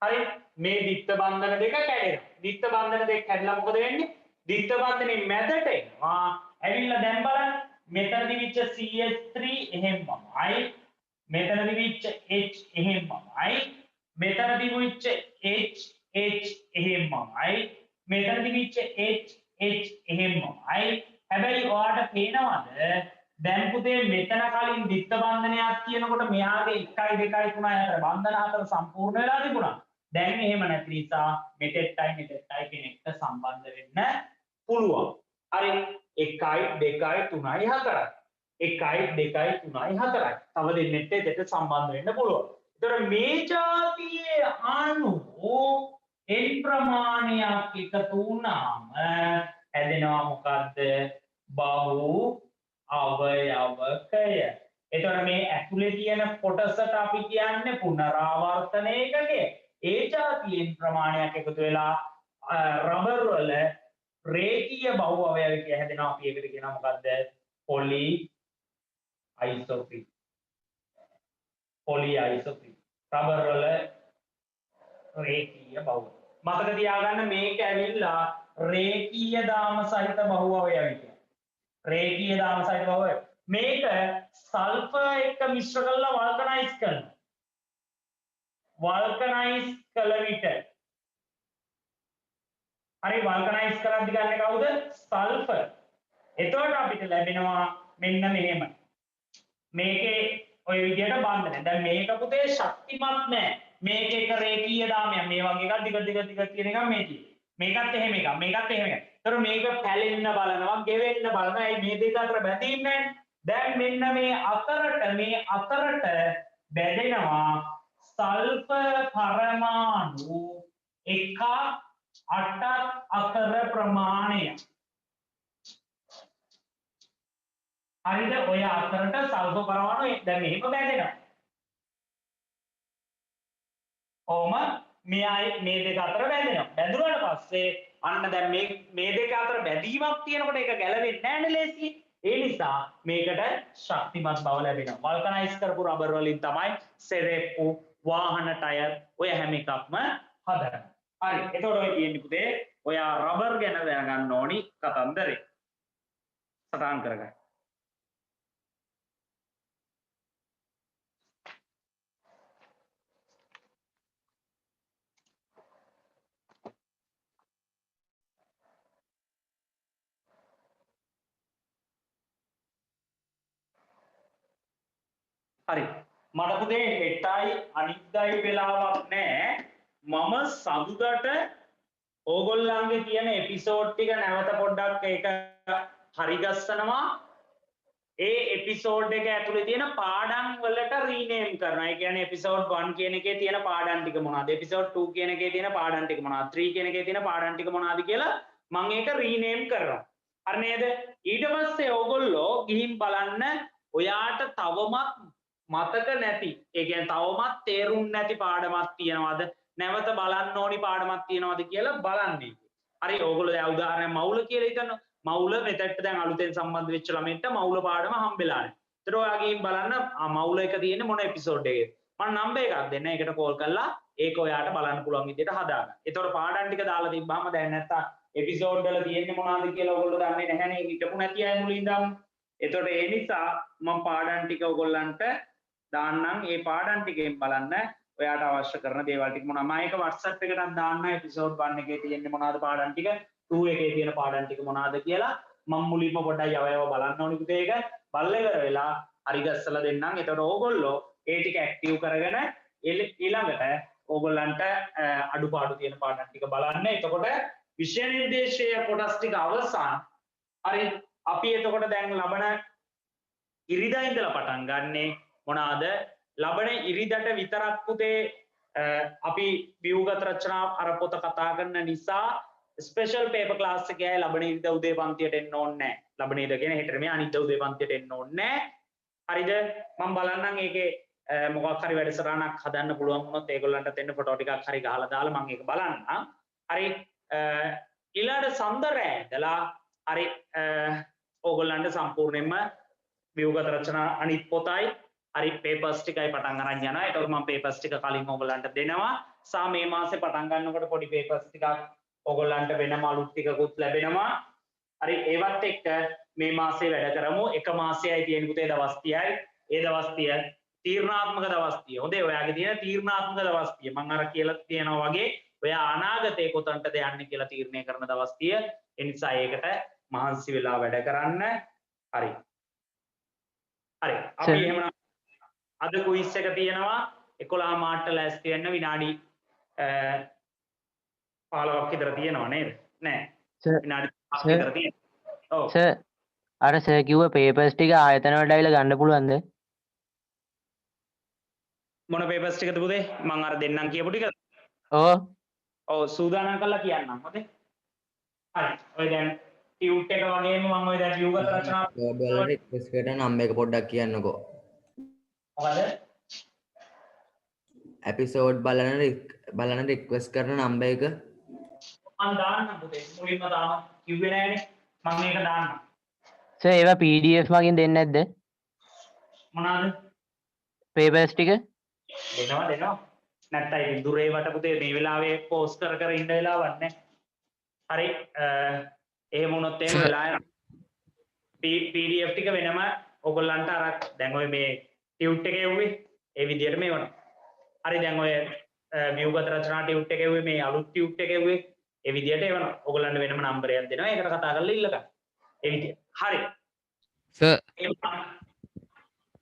හරි මේ දිත්ත බන්ධන දෙක කැඩෙනවා දිත්ත බන්ධන දෙක කැඩලා මොකද වෙන්නේ දිත්ත බන්ධනේ මැදට එනවා ඇවිල්ලා දැන් බලන්න මෙතනදි විච්ච CH3 එහෙම්මමයි මෙතනදි විච්ච H එහෙම්මමයි මෙතනදි විච්ච H එහෙම්මමයි මෙතනදි විච්ච H එහෙම්මමයි හැබැයි ඔයාලට පේනවද දැන් පුතේ මෙතන කලින් දිත්ත බන්ධනයක් කියනකොට මෙයාගේ 1 2 3 4 බන්ධන 4 සම්පූර්ණ වෙලා තිබුණා දැන් එහෙම නැති නිසා මෙතෙට්ටයි කියන එකට සම්බන්ධ වෙන්න පුළුවන් හරි 1 2 3යි 4යි 1 2 3යි 4යි තව දෙන්නෙත් දෙකට සම්බන්ධ වෙන්න පුළුවන්. ඒතර මේ જાතියේ අණු n ප්‍රමාණයක් එකතු වුණාම හැදෙනවා මොකද්ද? බහු අවයවකය. ඒතර මේ ඇතුලේ තියෙන කොටසට අපි කියන්නේ පුනරාවර්තන ඒකකය. ඒ જાතියෙන් ප්‍රමාණයක් එකතු වෙලා රබර් වල රේඛීය බහු අවයවකය හැදෙනවා අපි ඒකට කියනවා මොකද්ද? පොලිඅයිසෝප්‍රීන්. රබර් වල රේඛීය බහු. මතක තියාගන්න මේක ඇවිල්ලා රේඛීය දාම සහිත බහු අවයවකය. රේඛීය දාම සහිත බහු අවයව. මේක සල්ෆර් එක්ක මිශ්‍ර කරලා වල්කනයිස් කරනවා. වල්කනයිස් කළ විට හරි වල්කනයිස් කරද්දි ගන්න කවුද? සල්ෆර්. එතකොට අපිට ලැබෙනවා මෙන්න මෙහෙම. මේකේ ඔය විදිහට බන්ධනය. දැන් මේක පුතේ ශක්තිමත් නෑ. මේක එක රේඛීය දාමයක්. මේ වගේ එකක් දිග තියෙන එකක් මේ තියෙන්නේ. මේකත් එහෙම එකක්. මේකත් එහෙම එකක්. ඒතර මේක පැලෙන්න බලනවා, ගෙවෙන්න බලනවා. ඒ මේ දෙක අතර බැඳින්නේ නැහැ. දැන් මෙන්න මේ අතරට බැඳෙනවා සල්ෆර් පරමාණු 1 8ක් අතර ප්‍රමාණය. හරිද? ඔය අතරට සල්ෆර් පරමාණු දැන් මෙහෙම බැඳෙනවා. ඔහොම මේ දෙක අතර බැඳෙනවා. බැඳුණාට පස්සේ අන්න දැන් මේ දෙක අතර බැඳීමක් තියෙනකොට ඒක ගැලවෙන්නේ නැහැ නේ ලේසියෙන්. ඒ නිසා මේකට ශක්තිමත් බව ලැබෙනවා. වල්කනයිස් කරපු රබර් වලින් තමයි සෙරෙප්පු, වාහන ටයර් ඔය හැම එකක්ම හදන්නේ. හරි. එතකොට ඔය තියෙන්නේ පුතේ ඔයා රබර් ගැන දැනගන්න ඕනි කතන්දරේ. සටහන් කරගන්න. හරි මට පුතේ හෙටයි අනිද්දායි වෙලාවක් නැහැ මම සඳුදාට ඕගොල්ලන්ගේ තියෙන එපිසෝඩ් ටික නැවත පොඩ්ඩක් ඒක හරි ගස්සනවා ඒ එපිසෝඩ් එක ඇතුලේ තියෙන පාඩම් වලට රීනේම් කරනවා. ඒ කියන්නේ එපිසෝඩ් 1 කියන එකේ තියෙන පාඩම් ටික මොනවද? එපිසෝඩ් 2 කියන එකේ තියෙන පාඩම් ටික මොනවද? 3 කියන එකේ තියෙන පාඩම් ටික මොනවද කියලා මම ඒක රීනේම් කරනවා. හරි නේද? ඊට පස්සේ ඕගොල්ලෝ ගිහින් බලන්න ඔයාට තවමත් මතක නැති, ඒ කියන්නේ තවමත් තේරුම් නැති පාඩමක් තියෙනවද? නැවත බලන්න ඕනි පාඩමක් තියෙනවද කියලා බලන්නේ. හරි ඕගොල්ලෝ දැන් උදාහරණයක් මවුල කියලා හිතන්න. මවුල මෙතෙක්ට දැන් අලුතෙන් සම්බන්ධ වෙච්ච ළමයින්ට මවුල පාඩම හම්බෙලා නැහැ. ඒතර ඔයා ගිහින් බලන්න මවුල එක තියෙන්නේ මොන එපිසෝඩ් එකේද? මම නම්බර් එකක් දෙන්න. ඒකට කෝල් කරලා ඒක ඔයාට බලන්න පුළුවන් විදිහට හදාගන්න. ඒතකොට පාඩම් ටික දාලා තිබ්බාම දැන් නැත්තම් එපිසෝඩ් වල තියෙන්නේ මොනවද කියලා ඔයගොල්ලෝ දන්නේ නැහැනේ. හිටපු නැති අය මුලින්දම. ඒතකොට ඒ නිසා මම පාඩම් ටික ඔයගොල්ලන්ට දාන්නම්. ඒ පාඩම් ටිකෙන් බලන්න ඔයාට අවශ්‍ය කරන දේවල් ටික මොනවද? මම ඒක WhatsApp එකටත් දාන්න එපිසෝඩ් 1 එකේ තියෙන්නේ මොනවද පාඩම් ටික 2 එකේ තියෙන පාඩම් ටික මොනවද කියලා මම මුලින්ම පොඩ්ඩක් යවයව බලන්න ඕනි පුතේ ඒක බලලා ඉවර වෙලා හරි ගස්සලා දෙන්නම්. එතකොට ඕගොල්ලෝ ඒ ටික ඇක්ටිව් කරගෙන ඊළඟට ඕගොල්ලන්ට අඩුපාඩු තියෙන පාඩම් ටික බලන්න. එතකොට විෂය නිර්දේශයේ කොටස් ටික අවසන්. හරි අපි එතකොට දැන් ලබන ඉරිදා ඉඳලා පටන් ගන්නේ මොනවාද? ලබන ඉරිදට විතරක් පුතේ අපි ව්‍යුගත රචනා අර පොත කතා කරන නිසා ස්පෙෂල් පේපර් ක්ලාස් එකේ ලබන ඉරිදා උදේ පන්තියට එන්න ඕනේ නැහැ. ලබන ඉරිදා කියන්නේ හෙටට මේ අනිද්දා උදේ පන්තියට එන්න ඕනේ නැහැ. හරිද? මම බලන්නම් ඒකේ මොකක් හරි වැඩසටහනක් හදන්න පුළුවන් වුණොත් ඒගොල්ලන්ට දෙන්න ෆොටෝ ටිකක් හරි ගහලා දාලා මම ඒක බලන්නම්. හරි ඊළඟ සඳරෑ ඉඳලා හරි ඕගොල්ලන්ට සම්පූර්ණයෙන්ම ව්‍යුගත රචනා අනිත් පොතයි හරි පේපර්ස් ටිකයි පටන් අරන් යනවා. ඒතකොට මම පේපර්ස් ටික කලින් ඕගොල්ලන්ට දෙනවා. සා මේ මාසේ පටන් ගන්නකොට පොඩි පේපර්ස් ටිකක් ඕගොල්ලන්ට වෙනම අලුත් ටිකකුත් ලැබෙනවා. හරි ඒවත් එක්ක මේ මාසේ වැඩ කරමු. එක මාසයයි තියෙන පුතේ දවස් 30යි. ඒ දවස් 30 තීරණාත්මක දවස් 30. හොඳේ ඔයාගේ තියෙන තීරණාත්මක දවස් 30. මම අර කියලා තියෙනවා වගේ ඔයා අනාගතේ කොතනටද යන්නේ කියලා තීරණය කරන දවස් 30. ඒ නිසා ඒකට මහන්සි වෙලා වැඩ කරන්න. හරි. හරි. අපි එහෙමනම් අද කුයිස් එක තියෙනවා 11 මාට්ට ලෑස්ති වෙන්න විනාඩි 15ක් විතර තියෙනවා නේද? නෑ. විනාඩි 5ක් විතර තියෙනවා. ඔව්. සර් අර සර් කිව්ව පේපර්ස් ටික ආයතන වලට ඇවිල්ලා ගන්න පුළුවන්ද? මොන පේපර්ස් ටිකද පුතේ? මම අර දෙන්නම් කියපු ටික. ඕ ඔව් සූදානම් කරලා කියන්නම් හොඳේ. හරි. ඔය දැන් ටියුට් එක වගේම මම ඔය දැන් ව්‍යුගත රචනා ඔයාලට රික්වෙස්ට් කරන නම් එක පොඩ්ඩක් කියන්නකෝ. මොකද? එපිසෝඩ් බලන රික්වෙස්ට් කරන නම්බර් එක මම දාන්නම් පුතේ. මුලින්ම දාන්න කිව්වේ නෑනේ. මම මේක දාන්නම්. සර් ඒවා PDF මගින් දෙන්නේ නැද්ද? මොනවාද? පේපර්ස් ටික? දෙනවා. නැත්තම් ඉතින් දුරේ වට පුතේ මේ වෙලාවේ පෝස්ට් කර ඉන්න වෙලාවක් නැහැ. හරි එහෙම වුණොත් එහෙම වෙලා PDF ටික වෙනම ඔයගොල්ලන්ට අර දැන් ඔය මේ ටියුට් එකේ උවේ ඒ විදිහට මේ වුණා. හරි දැන් ඔය ව්‍යුගත රචනා ටියුට් එකේ උවේ මේ අලුත් ටියුට් එකේ උවේ ඒ විදිහට එවනවා. ඔයගොල්ලන්ට වෙනම නම්බරයක් දෙනවා. ඒකට කතා කරලා ඉල්ල ගන්න. ඒ විදිහට. හරි. සර්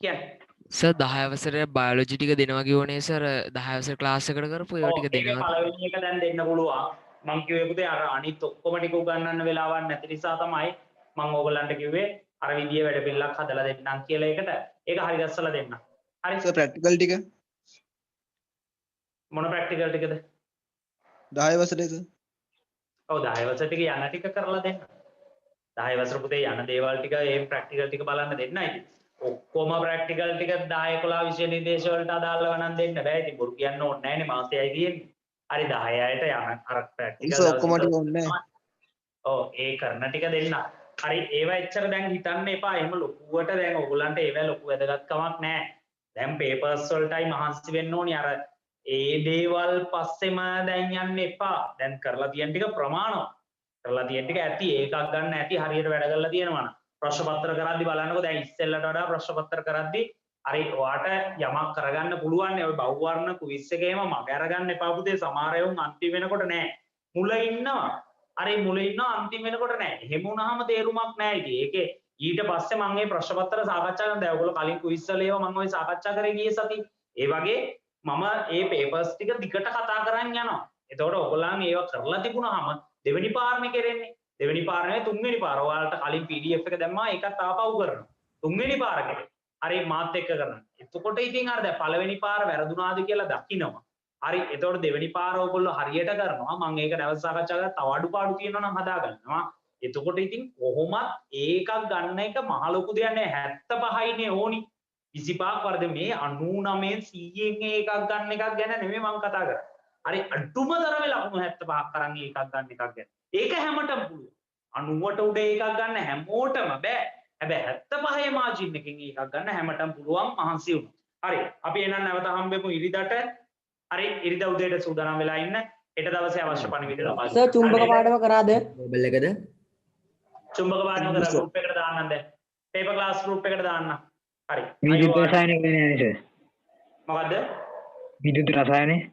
කියන්නේ සර් 10 වසරේ බයොලොජි ටික දෙනවා කිව්වනේ සර් 10 වසර ක්ලාස් එකට කරපු ඒවා ටික දෙනවා. පළවෙනි එක දැන් දෙන්න පුළුවන්. මම කිව්වේ පුතේ අර අනිත් ඔක්කොම ටික උගන්වන්න වෙලාවක් නැති නිසා තමයි මම ඕගොල්ලන්ට කිව්වේ අර විදිය වැඩ පිළිලක් හදලා දෙන්නම් කියලා ඒකට. ඒක හරි ගස්සලා දෙන්න. හරි. සර් ප්‍රැක්ටිකල් ටික මොන ප්‍රැක්ටිකල් ටිකද? 10 වසරේ සර්. ඔව් 10 වසර ටික යන ටික කරලා දෙන්න. 10 වසර පුතේ යන දේවල් ටික ඒ ප්‍රැක්ටිකල් ටික බලන්න දෙන්නයි. ඔක්කොම ප්‍රැක්ටිකල් ටික 10 11 විෂය නිර්දේශ වලට අදාළව නම් දෙන්න බෑ. ඉතින් බොරු කියන්න ඕනේ නැහැනේ මාසෙයි තියෙන්නේ. හරි 10ට යන අර ප්‍රැක්ටිකල් සර් ඔක්කොම ටික ඕනේ නැහැ. ඔව් ඒ කරන ටික දෙන්න. හරි ඒවා එච්චර දැන් හිතන්න එපා. එහෙම ලොකුවට දැන් ඔයගොල්ලන්ට ඒවා ලොකු වැදගත්කමක් නැහැ. දැන් පේපර්ස් වලටයි මහන්සි වෙන්න ඕනි. අර ඒ දේවල් පස්සෙම දැන් යන්න එපා. දැන් කරලා තියෙන ටික ප්‍රමාණවත්. කරලා තියෙන ටික ඇති ඒකක් ගන්න ඇති හරියට වැඩ කරලා තියෙනවා. ප්‍රශ්න පත්‍ර කරද්දි බලන්නකෝ දැන් ඉස්සෙල්ලට වඩා ප්‍රශ්න පත්‍ර කරද්දි හරි ඔයාට යමක් කරගන්න පුළුවන් නේ. ඔය බහුවර්ණ කුයිස් එකේම මග අරගන්න එපා පුතේ. සමහර අයුන් අන්තිම වෙනකොට නෑ. මුල ඉන්නවා. අර මුල ඉන්නවා අන්තිම වෙනකොට නෑ. එහෙම වුණාම තේරුමක් නෑ. ඉතින් ඒකේ ඊට පස්සේ මම මේ ප්‍රශ්න පත්‍ර සාකච්ඡා කරනවා. දැන් ඔයගොල්ලෝ කලින් ක්විස් වල ඒවා මම ඔය සාකච්ඡා කරේ ගියේ සතියේ. ඒ වගේ මම මේ පේපර්ස් ටික දිගට කතා කරන් යනවා. එතකොට ඔයගොල්ලන් ඒවා කරලා තිබුණාම දෙවෙනි පාරනේ කරන්නේ. දෙවෙනි පාර නෙවෙයි තුන්වෙනි පාර. ඔයාලට කලින් PDF එක දැම්මා ඒකත් ආපහු කරනවා. තුන්වෙනි පාර කරේ. හරි මාත් එක්ක කරනවා. එතකොට ඉතින් අර දැන් පළවෙනි පාර වැරදුනාද කියලා දකින්නවා. හරි එතකොට දෙවෙනි පාර ඔයගොල්ලෝ හරියට කරනවා. මම ඒක නැවත සාකච්ඡා කරලා තව අඩුපාඩු තියෙනවා නම් හදා ගන්නවා. එතකොට ඉතින් කොහොමත් ඒකක් ගන්න එක මහ ලොකු දෙයක් නෑ 75යිනේ ඕනි 25ක් වර්ධ මේ 99 100න් එකක් ගන්න එකක් ගැන නෙමෙයි මම කතා කරන්නේ. හරි අඩුම තරමේ ලකුණු 75ක් කරන් එකක් ගන්න එකක් ගැන. ඒක හැමතෙම පුළුවන්. 90ට උඩ එකක් ගන්න හැමෝටම බෑ. හැබැයි 75 මාජින් එකකින් එකක් ගන්න හැමතෙම පුළුවන් මහන්සි වුණා. හරි අපි එහෙනම් නැවත හම්බෙමු ඉරිදට. හරි ඉරිදා උදේට සූදානම් වෙලා ඉන්න. හෙට දවසේ අවශ්‍ය පණිවිඩ ලබා සර් චුම්බක පාඩම කරාද? මොබයිල් එකද? චුම්බක පාඩම කරලා ගෲප් එකට දාන්න දැන්. පේපර් ක්ලාස් ගෲප් එකට දාන්න. හරි. විදුලි රසායනික ගැන නේද සර්? මොකද්ද? විදුලි රසායනික